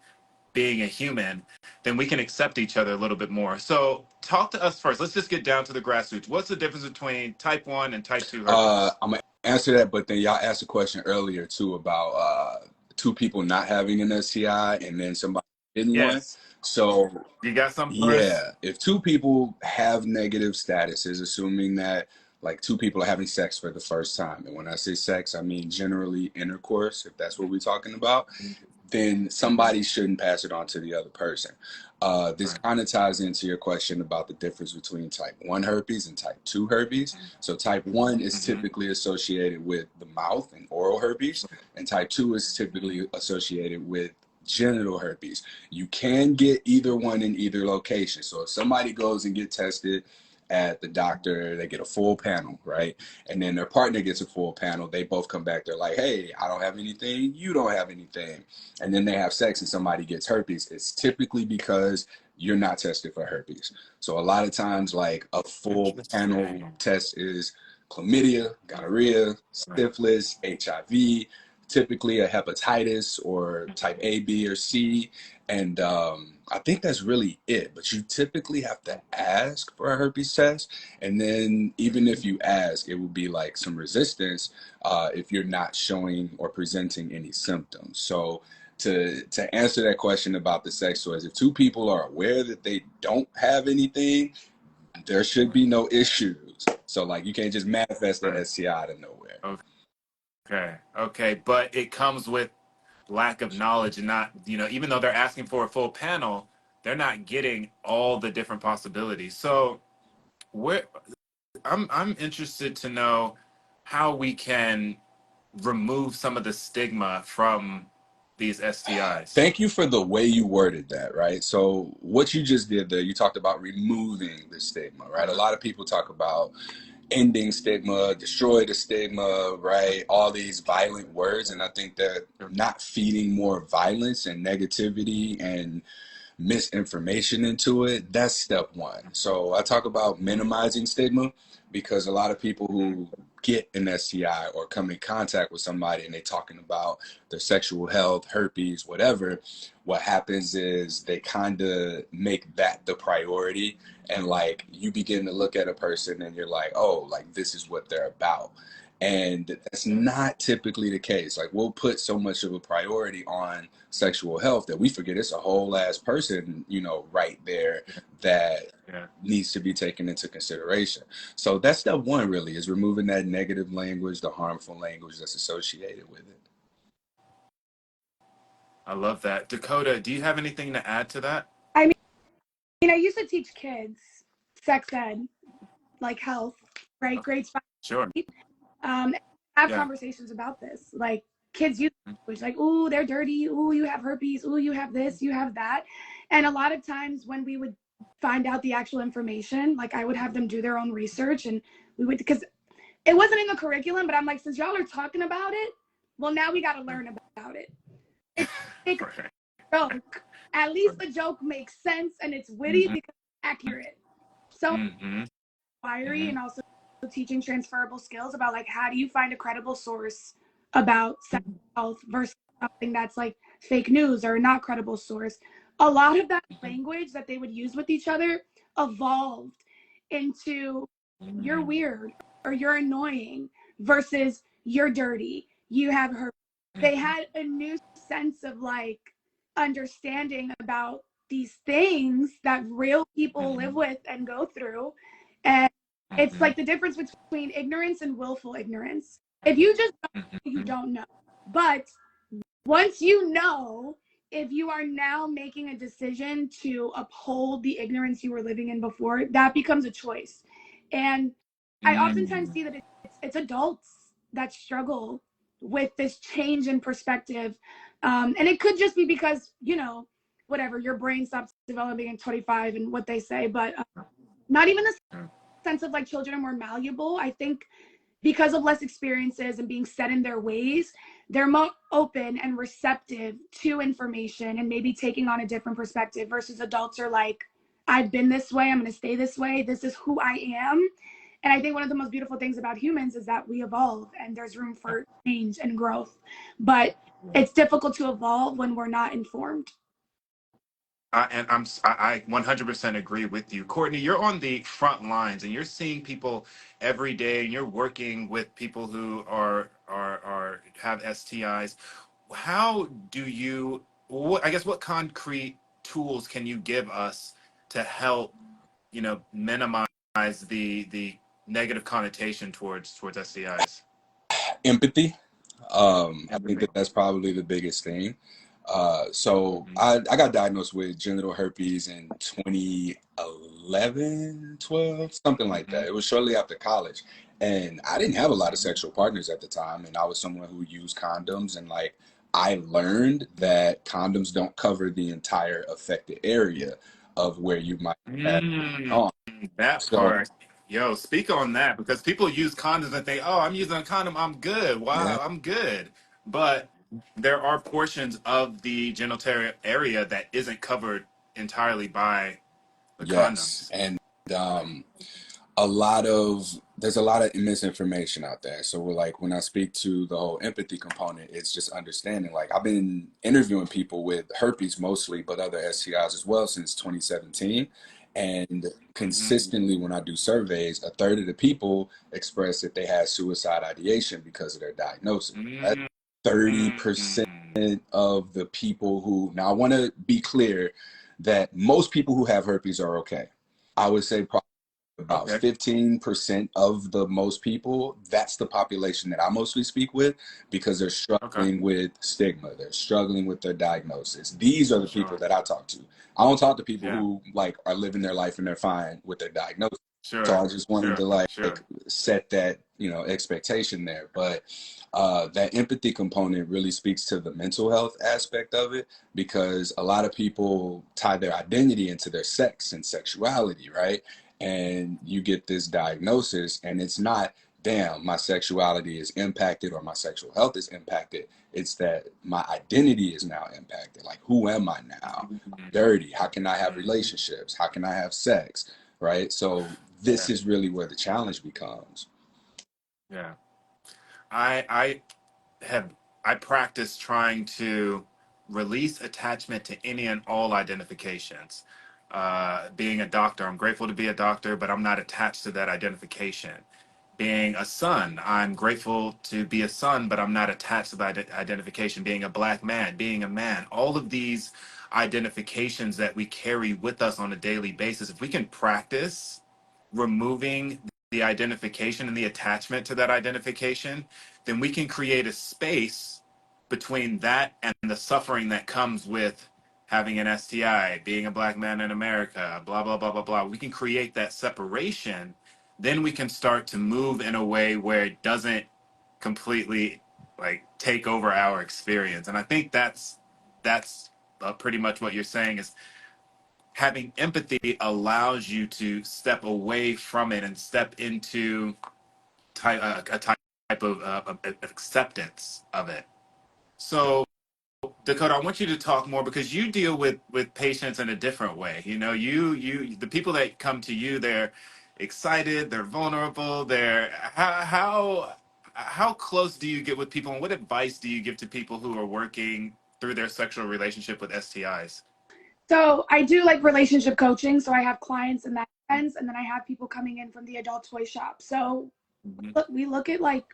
being a human, then we can accept each other a little bit more. So talk to us first. Let's just get down to the grassroots. What's the difference between type 1 and type 2 herpes? I'm gonna answer that, but then y'all asked a question earlier too about two people not having an STI and then somebody getting one. Yes. So You got some for us? yeah, if two people have negative statuses, assuming that like two people are having sex for the first time, and when I say sex, I mean generally intercourse, if that's what we're talking about, then Mhm. somebody shouldn't pass it on to the other person. This Right. kind of ties into your question about the difference between type 1 herpes and type 2 herpes. So, type 1 is Hmm. typically associated with the mouth and oral herpes, and type 2 is typically associated with genital herpes. You can get either one in either location. So, if somebody goes and get tested at the doctor, they get a full panel, right? And then their partner gets a full panel. They both come back. They're like, hey, I don't have anything. You don't have anything, and then they have sex and somebody gets herpes, it's typically because you're not tested for herpes. So a lot of times, like a full panel Interesting. test is chlamydia, gonorrhea, Right. syphilis, HIV, typically a hepatitis or type A, B, or C. And I think that's really it. But you typically have to ask for a herpes test. And then even if you ask, it will be like some resistance if you're not showing or presenting any symptoms. So to answer that question about the sex toys, if two people are aware that they don't have anything, there should be no issues. So like you can't just manifest an Right. STI out of nowhere. Okay. Okay. But it comes with lack of knowledge and not, even though they're asking for a full panel, they're not getting all the different possibilities. So where I'm interested to know how we can remove some of the stigma from these STIs. Thank you for the way you worded that, right? So what you just did there, you talked about removing the stigma, right? A lot of people talk about ending stigma, destroy the stigma, right? All these violent words. And I think that not feeding more violence and negativity and misinformation into it, that's step one. So I talk about minimizing stigma because a lot of people who get an STI or come in contact with somebody and they talking about their sexual health, herpes, whatever, what happens is they kind of make that the priority. And like you begin to look at a person and you're like, oh, like this is what they're about. And that's not typically the case. Like we'll put so much of a priority on sexual health that we forget it's a whole ass person, you know, right there that needs to be taken into consideration. So that's step one really, is removing that negative language, the harmful language that's associated with it. I love that. Dakota, do you have anything to add to that? I mean, I used to teach kids sex ed, like health, right? Grades 5 Sure. have conversations about this. Like kids use language like, ooh, they're dirty. Ooh, you have herpes. Ooh, you have this, you have that. And a lot of times when we would find out the actual information, like I would have them do their own research and we would, because it wasn't in the curriculum, but I'm like, since y'all are talking about it, well, now we got to learn about it. It's a joke. At least the joke makes sense and it's witty because it's accurate. So inquiry and also teaching transferable skills about like how do you find a credible source about sexual health versus something that's like fake news or not credible source. A lot of that language that they would use with each other evolved into you're weird or you're annoying versus you're dirty, you have her. They had a new sense of like understanding about these things that real people live with and go through. And it's like the difference between ignorance and willful ignorance. If you just don't know, you don't know. But once you know, if you are now making a decision to uphold the ignorance you were living in before, that becomes a choice. And I oftentimes see that it's adults that struggle with this change in perspective. And it could just be because, you know, whatever, your brain stops developing at 25 and what they say, but not even the sense of like children are more malleable. I think because of less experiences and being set in their ways, they're more open and receptive to information and maybe taking on a different perspective versus adults are like, I've been this way, I'm going to stay this way, this is who I am. And I think one of the most beautiful things about humans is that we evolve and there's room for change and growth. But it's difficult to evolve when we're not informed. I 100% agree with you, Courtney. You're on the front lines, and you're seeing people every day, and you're working with people who are have STIs. How do you? I guess what concrete tools can you give us to help, you know, minimize the negative connotation towards STIs? Empathy. I think that that's probably the biggest thing. So I got diagnosed with genital herpes in 2011, 12, something like that. It was shortly after college. And I didn't have a lot of sexual partners at the time. And I was someone who used condoms. And like, I learned that condoms don't cover the entire affected area of where you might have on. That So, part. Yo, speak on that because people use condoms and think, oh, I'm using a condom, I'm good. yeah. Wow, I'm good. But there are portions of the genital area that isn't covered entirely by the Yes. condoms. And um, there's a lot of misinformation out there. So we're like, when I speak to the whole empathy component, it's just understanding. Like I've been interviewing people with herpes mostly, but other STIs as well since 2017. And consistently when I do surveys, a third of the people express that they had suicide ideation because of their diagnosis. That's 30% of the people who, now I want to be clear that most people who have herpes are okay. I would say probably about 15% of the most people, that's the population that I mostly speak with because they're struggling with stigma. They're struggling with their diagnosis. These are the people that I talk to. I don't talk to people who like are living their life and they're fine with their diagnosis. So I just wanted to like set that, you know, expectation there. But that empathy component really speaks to the mental health aspect of it because a lot of people tie their identity into their sex and sexuality, right? And you get this diagnosis and it's not, damn, my sexuality is impacted or my sexual health is impacted. It's that my identity is now impacted. Like, who am I now? I'm dirty. How can I have relationships? How can I have sex? Right? So this is really where the challenge becomes. Yeah. I have I practice trying to release attachment to any and all identifications. Being a doctor, I'm grateful to be a doctor, but I'm not attached to that identification. Being a son, I'm grateful to be a son, but I'm not attached to that identification. Being a black man, being a man, all of these identifications that we carry with us on a daily basis, if we can practice removing the identification and the attachment to that identification, then we can create a space between that and the suffering that comes with having an STI, being a black man in America, blah, blah, blah, blah, blah. We can create that separation. Then we can start to move in a way where it doesn't completely like take over our experience. And I think that's pretty much what you're saying is having empathy allows you to step away from it and step into a type of acceptance of it. So, Dakota, I want you to talk more because you deal with patients in a different way. You know, the people that come to you, they're excited, they're vulnerable, they're how close do you get with people, and what advice do you give to people who are working through their sexual relationship with STIs? So I do like relationship coaching. So I have clients in that sense, and then I have people coming in from the adult toy shop. So Mm-hmm. we look at like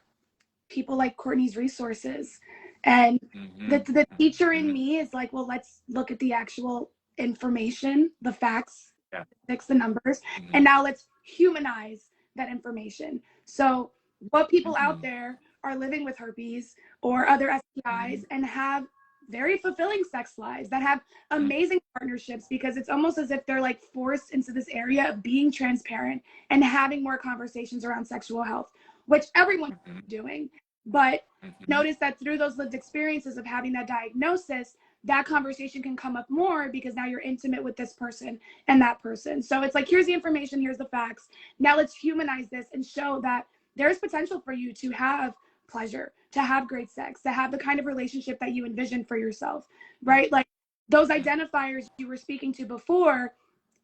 people like Courtney's resources, and Mm-hmm. the teacher in Mm-hmm. me is like, well, let's look at the actual information, the facts, Yeah. fix the numbers, Mm-hmm. and now let's humanize that information. So what people out Mm-hmm. there are living with herpes or other Mm-hmm. STIs and have very fulfilling sex lives that have amazing partnerships, because it's almost as if they're like forced into this area of being transparent and having more conversations around sexual health, which everyone's Mm-hmm. doing. But Mm-hmm. notice that through those lived experiences of having that diagnosis, that conversation can come up more because now you're intimate with this person and that person. So it's like, here's the information, here's the facts. Now let's humanize this and show that there's potential for you to have pleasure, to have great sex, to have the kind of relationship that you envision for yourself, right? Like those identifiers you were speaking to before,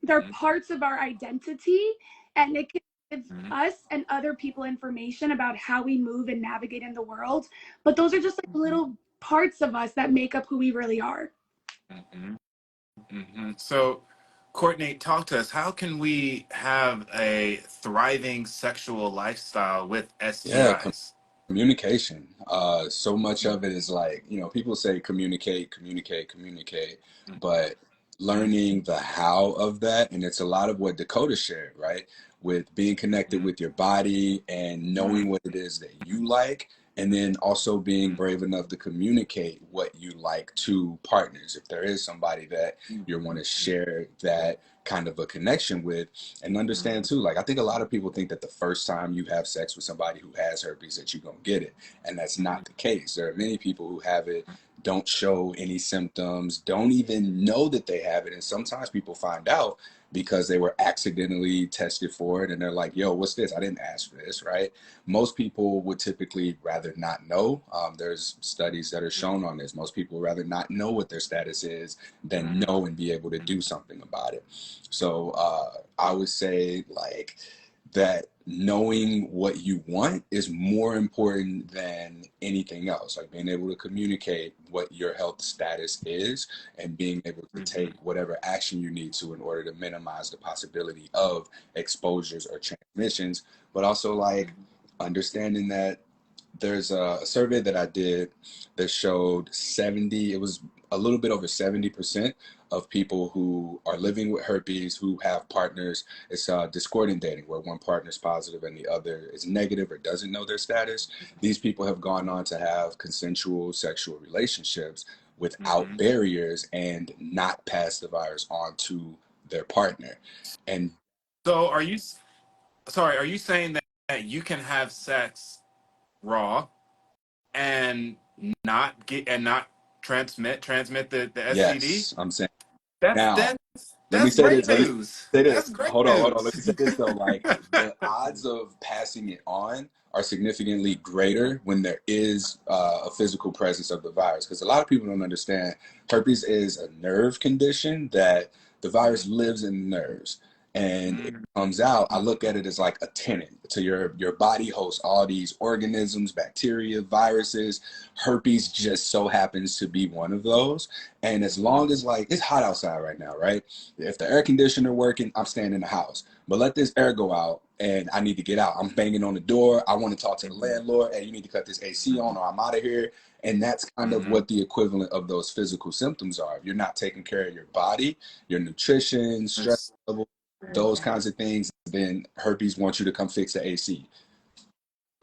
they're parts of our identity, and it can give Mm-hmm. us and other people information about how we move and navigate in the world. But those are just like little parts of us that make up who we really are. Mm-hmm. Mm-hmm. So, Courtney, talk to us. How can we have a thriving sexual lifestyle with Yeah, STIs? communication. So much of it is like, people say communicate, communicate, communicate, but learning the how of that, and it's a lot of what Dakota shared, right? With being connected with your body and knowing what it is that you like, and then also being brave enough to communicate what you like to partners. If there is somebody that you want to share that kind of a connection with, and understand too, like I think a lot of people think that the first time you have sex with somebody who has herpes that you're gonna get it, and that's not the case. There are many people who have it, don't show any symptoms, don't even know that they have it, and sometimes people find out because they were accidentally tested for it and they're like, yo, what's this? I didn't ask for this, right? Most people would typically rather not know. There's studies that are shown on this. Most people would rather not know what their status is than know and be able to do something about it. So I would say like that knowing what you want is more important than anything else. Like being able to communicate what your health status is and being able to take whatever action you need to in order to minimize the possibility of exposures or transmissions, but also like understanding that there's a survey that I did that showed 70, it was a little bit over 70% of people who are living with herpes who have partners. It's discordant dating, where one partner is positive and the other is negative or doesn't know their status. These people have gone on to have consensual sexual relationships without barriers and not pass the virus on to their partner. And So, are you saying that you can have sex raw and not transmit the STD? yes, I'm saying That's now, that's let me that's say great this. Let me news. say That's this. great Hold on. Let me news. say this though. Like the odds of passing it on are significantly greater when there is a physical presence of the virus. Because a lot of people don't understand herpes is a nerve condition that the virus lives in nerves. And it Mm. comes out, I look at it as like a tenant. So your body hosts all these organisms, bacteria, viruses. Herpes just so happens to be one of those. And as long as, like, it's hot outside right now, right? If the air conditioner working, I'm staying in the house. But let this air go out and I need to get out. I'm banging on the door. I want to talk to the landlord. Hey, you need to cut this AC on or I'm out of here. And that's kind of Mm-hmm. what the equivalent of those physical symptoms are. If you're not taking care of your body, your nutrition, stress level, those kinds of things, then herpes wants you to come fix the AC.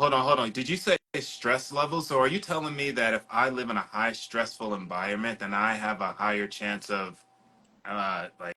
Hold on. Did you say stress levels? So are you telling me that if I live in a high stressful environment, then I have a higher chance of like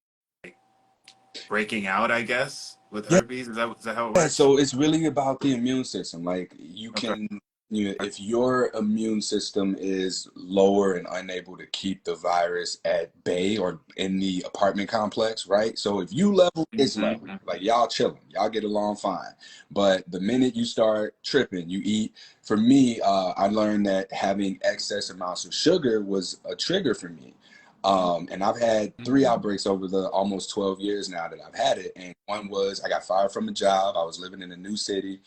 breaking out, I guess, with Yeah, herpes? Is that how it Yeah, works? so it's really about the immune system. Like you Okay. can, if your immune system is lower and unable to keep the virus at bay or in the apartment complex, right? So if you level, it's level. Mm-hmm. Like y'all chilling, y'all get along fine. But the minute you start tripping, you eat. For me, I learned that having excess amounts of sugar was a trigger for me. And I've had 3 outbreaks over the almost 12 years now that I've had it. And one was I got fired from a job. I was living in a new city.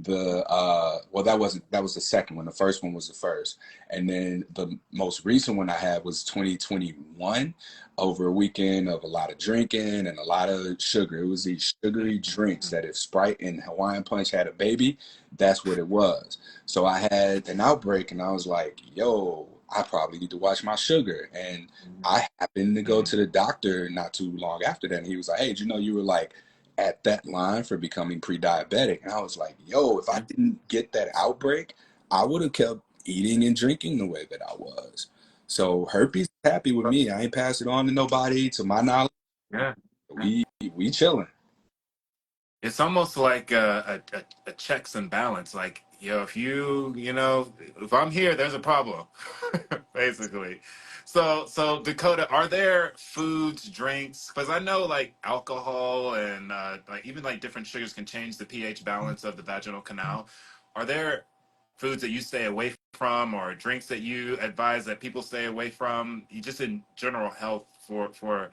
Well, that was the second one. The first one was the first. And then the most recent one I had was 2021, over a weekend of a lot of drinking and a lot of sugar. It was these sugary drinks that if Sprite and Hawaiian Punch had a baby, that's what it was. So I had an outbreak and I was like, yo, I probably need to watch my sugar. And I happened to go to the doctor not too long after that, and he was like, "Hey, did you know you were like at that line for becoming pre-diabetic?" And I was like, "Yo, if I didn't get that outbreak, I would have kept eating and drinking the way that I was." So herpes is happy with me. I ain't passed it on to nobody, to my knowledge. Yeah. We chilling. It's almost like a checks and balance. Like, yo, if I'm here, there's a problem, basically. So Dakota, are there foods, drinks? Because I know like alcohol and like even like different sugars can change the pH balance of the vaginal canal. Are there foods that you stay away from, or drinks that you advise that people stay away from? You just in general health for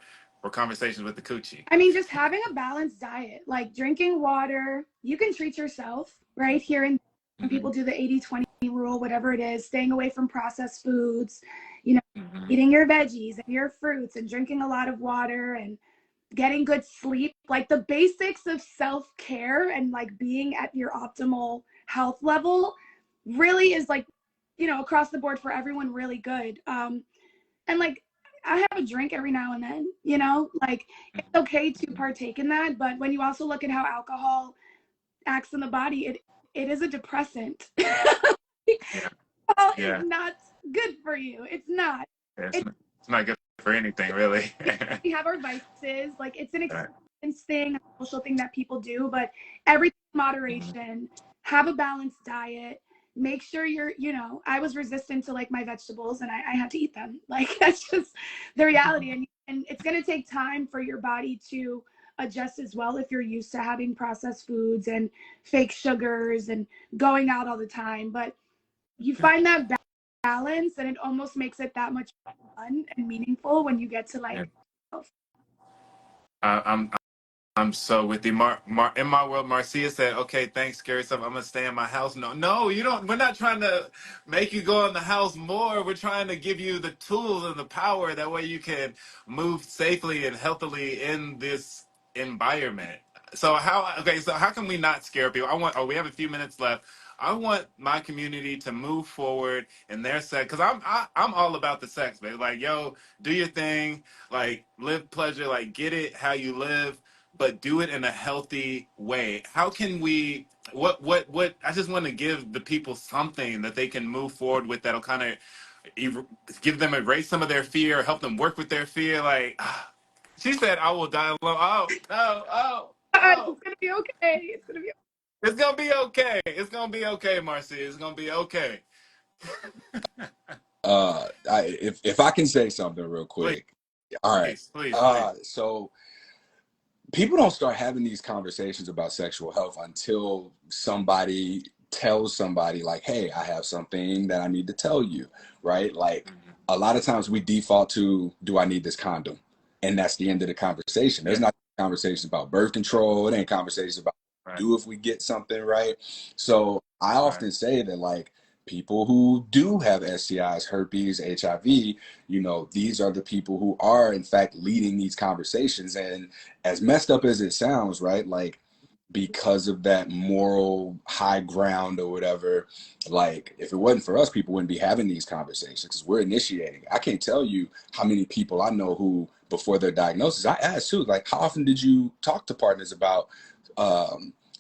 conversations with the coochie. I mean, just having a balanced diet, like drinking water, you can treat yourself, right? Here and when Mm-hmm. people do the 80-20 rule, whatever it is, staying away from processed foods, you know, Mm-hmm. eating your veggies and your fruits and drinking a lot of water and getting good sleep, like the basics of self-care and like being at your optimal health level really is like, across the board for everyone really good. And like I have a drink every now and then, like it's okay to partake in that, but when you also look at how alcohol acts in the body, it is a depressant. Yeah. Alcohol is Yeah. not good for you. It's not. Yeah, It, it's not good for anything, really. we have our vices. Like it's an Right. experience thing, a social thing that people do, but everything in Mhm. moderation. Have a balanced diet. Make sure I was resistant to like my vegetables and I had to eat them. Like that's just the reality. And it's gonna take time for your body to adjust as well if you're used to having processed foods and fake sugars and going out all the time. But you find that balance and it almost makes it that much fun and meaningful when you get to Yeah. like I, I'm so with you. In my world, Marcia said, "Okay, thanks, scary stuff. I'm gonna stay in my house." No, no, you don't. We're not trying to make you go in the house more. We're trying to give you the tools and the power that way you can move safely and healthily in this environment. So how? Okay, so how can we not scare people? Oh, we have a few minutes left. I want my community to move forward in their sex because I'm all about the sex, baby. Like, yo, do your thing. Like, live pleasure. Like, get it how you live, but do it in a healthy way. How can we what I just want to give the people something that they can move forward with that'll kind of give them erase some of their fear, help them work with their fear. Like she said, I will die alone. it's Oh. gonna be okay. It's gonna be It's gonna be okay. It's gonna be okay, Marcy. It's gonna be okay. If I can say something real Please, quick. All right. please. So people don't start having these conversations about sexual health until somebody tells somebody like, hey, I have something that I need to tell you, right? Like Mhm. a lot of times we default to, do I need this condom? and that's the end of the conversation. There's not conversations about birth control. It ain't conversations about what to do if we get something right. So I often say that, like, people who do have STIs, herpes, HIV, you know, these are the people who are in fact leading these conversations. And as messed up as it sounds, right? Like, because of that moral high ground or whatever, like, if it wasn't for us, people wouldn't be having these conversations because we're initiating. I can't tell you how many people I know who, before their diagnosis, I asked too, like, how often did you talk to partners about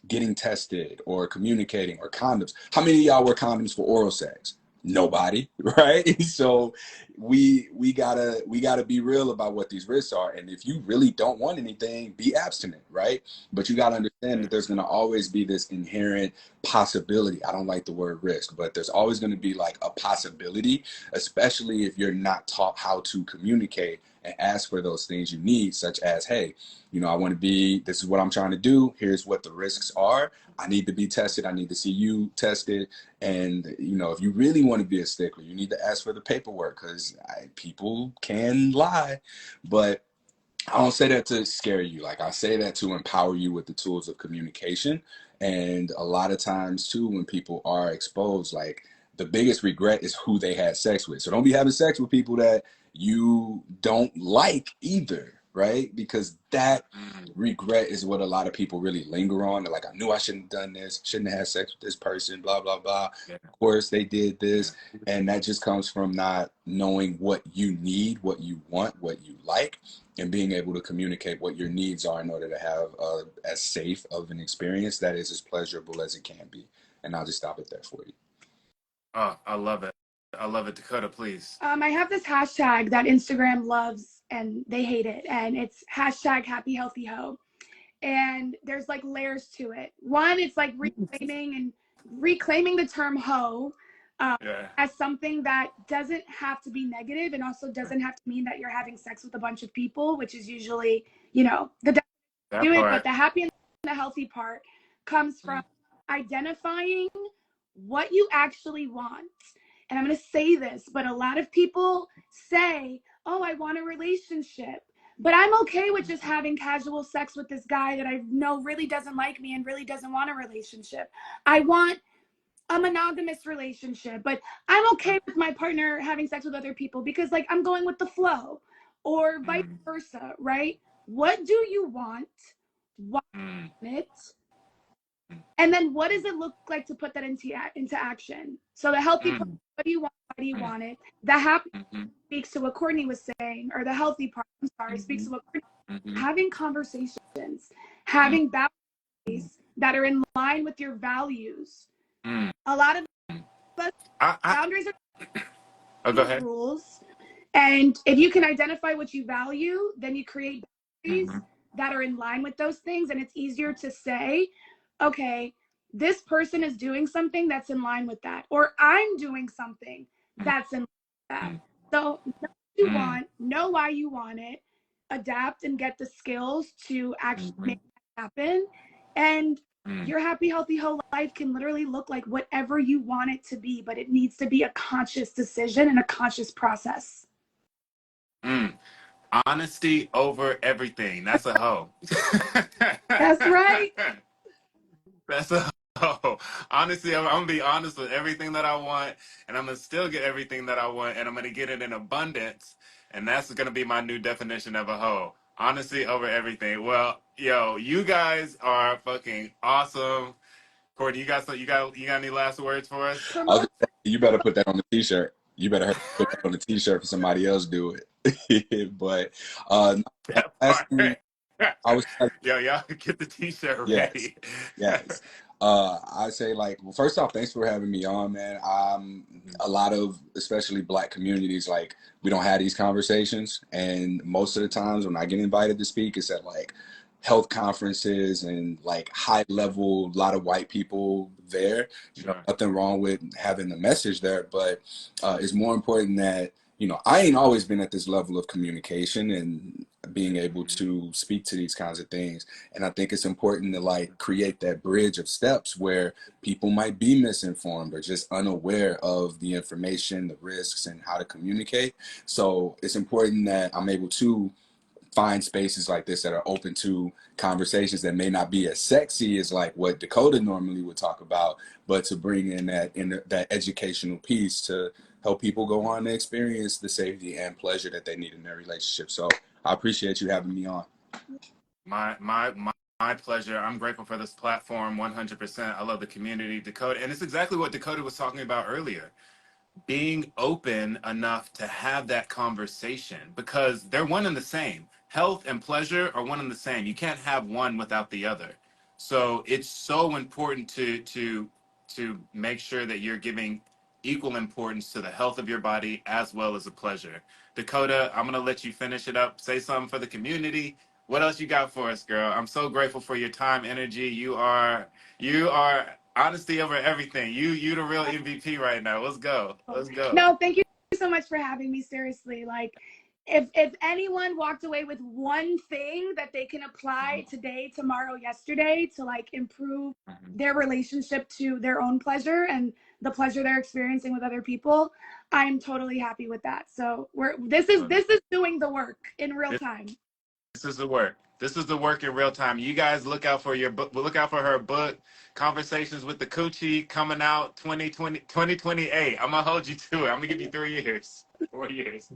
getting tested or communicating or condoms? How many of y'all wear condoms for oral sex? Nobody, right? So we gotta be real about what these risks are. And if you really don't want anything, be abstinent, right? But you gotta understand that there's gonna always be this inherent possibility. I don't like the word risk, but there's always gonna be like a possibility, especially if you're not taught how to communicate and ask for those things you need, such as, hey, you know, I want to be, this is what I'm trying to do. Here's what the risks are. I need to be tested. I need to see you tested. And, you know, if you really want to be a stickler, you need to ask for the paperwork, because people can lie. But I don't say that to scare you. Like, I say that to empower you with the tools of communication. And a lot of times too, when people are exposed, like, the biggest regret is who they had sex with. So don't be having sex with people that you don't like either, right? Because that regret is what a lot of people really linger on. They're like, I knew I shouldn't have done this, shouldn't have had sex with this person, blah, blah, blah. Of course they did this. And that just comes from not knowing what you need, what you want, what you like, and being able to communicate what your needs are in order to have as safe of an experience that is as pleasurable as it can be. And I'll just stop it there for you. Oh, I love it. I love it. Dakota, please. I have this hashtag that Instagram loves and they hate it, and it's hashtag happy healthy hoe. And there's like layers to it. One, it's like reclaiming the term hoe as something that doesn't have to be negative, and also doesn't have to mean that you're having sex with a bunch of people, which is usually, you know, the do it. But the happy and the healthy part comes from identifying what you actually want. And I'm going to say this, but a lot of people say, oh, I want a relationship, but I'm okay with just having casual sex with this guy that I know really doesn't like me and really doesn't want a relationship. I want a monogamous relationship, but I'm okay with my partner having sex with other people because, like, I'm going with the flow, or vice versa, right? What do you want? Why it? And then what does it look like to put that into action? So the healthy part, what do you want? Why do you want it? The happy speaks to what Courtney was saying, or the healthy part, I'm sorry, speaks to what Courtney, having conversations, having boundaries that are in line with your values. A lot of us, boundaries are rules. And if you can identify what you value, then you create boundaries that are in line with those things. And it's easier to say, okay, this person is doing something that's in line with that, or I'm doing something that's in line with that. So know what you want, know why you want it, adapt and get the skills to actually make that happen. And your happy, healthy whole life can literally look like whatever you want it to be, but it needs to be a conscious decision and a conscious process. Honesty over everything. That's a hoe. That's right. That's a hoe. Honestly, I'm gonna be honest with everything that I want, and I'm gonna still get everything that I want, and I'm gonna get it in abundance. And that's gonna be my new definition of a hoe. Honesty over everything. Well, yo, you guys are fucking awesome. Courtney, you got any last words for us? You better put that on the t-shirt. You better put that on the t-shirt for somebody else do it. But last thing, I was yo, y'all get the t-shirt yes, ready. yes. I say, like, well, first off, thanks for having me on, man. A lot of, especially Black communities, like, we don't have these conversations, and most of the times when I get invited to speak, it's at like health conferences and like high level, a lot of white people there. You know, nothing wrong with having the message there, but it's more important that, you know, I ain't always been at this level of communication and being able to speak to these kinds of things. And I think it's important to like create that bridge of steps where people might be misinformed or just unaware of the information, the risks, and how to communicate. So it's important that I'm able to find spaces like this that are open to conversations that may not be as sexy as like what Dakota normally would talk about, but to bring in that educational piece to help people go on to experience the safety and pleasure that they need in their relationship. So I appreciate you having me on. My pleasure. I'm grateful for this platform 100%. I love the community, Dakota. And it's exactly what Dakota was talking about earlier, being open enough to have that conversation, because they're one and the same. Health and pleasure are one and the same. You can't have one without the other. So it's so important to make sure that you're giving equal importance to the health of your body as well as the pleasure. Dakota, I'm gonna let you finish it up. Say something for the community. What else you got for us, girl? I'm so grateful for your time, energy. You are honesty over everything. You the real MVP right now. Let's go. Let's go. No, thank you so much for having me. Seriously, like if anyone walked away with one thing that they can apply today, tomorrow, yesterday to like improve their relationship to their own pleasure and the pleasure they're experiencing with other people, I'm totally happy with that. So this is doing the work in real time. This is the work. This is the work in real time. You guys look out for your book. Look out for her book, Conversations with the Coochie, coming out 2028. I'm gonna hold you to it. I'm gonna give you 3 years, 4 years.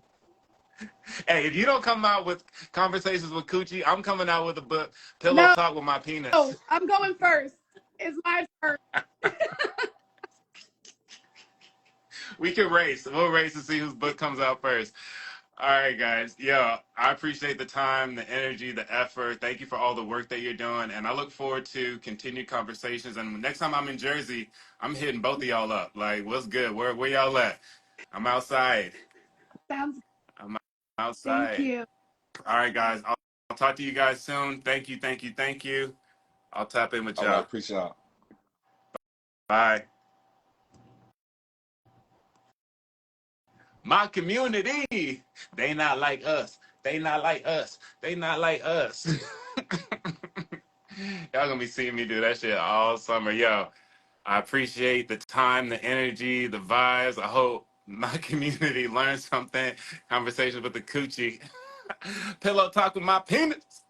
Hey, if you don't come out with Conversations with Coochie, I'm coming out with a book, Pillow No, Talk with My Penis. I'm going first. It's my first. We can race. We'll race to see whose book comes out first. All right, guys. Yeah, I appreciate the time, the energy, the effort. Thank you for all the work that you're doing. And I look forward to continued conversations. And next time I'm in Jersey, I'm hitting both of y'all up. Like, what's good? Where y'all at? I'm outside. Sounds. I'm Thank outside. you. All right, guys. I'll talk to you guys soon. Thank you, thank you, thank you. I'll tap in with All right, y'all. appreciate it. Bye. My community, they not like us. They not like us. They not like us. Y'all gonna be seeing me do that shit all summer. Yo, I appreciate the time, the energy, the vibes. I hope my community learned something. Conversations with the coochie. Pillow talk with my penis.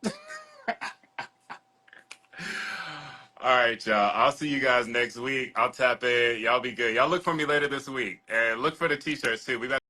All right, y'all. I'll see you guys next week. I'll tap in. Y'all be good. Y'all look for me later this week. And look for the t-shirts too. We got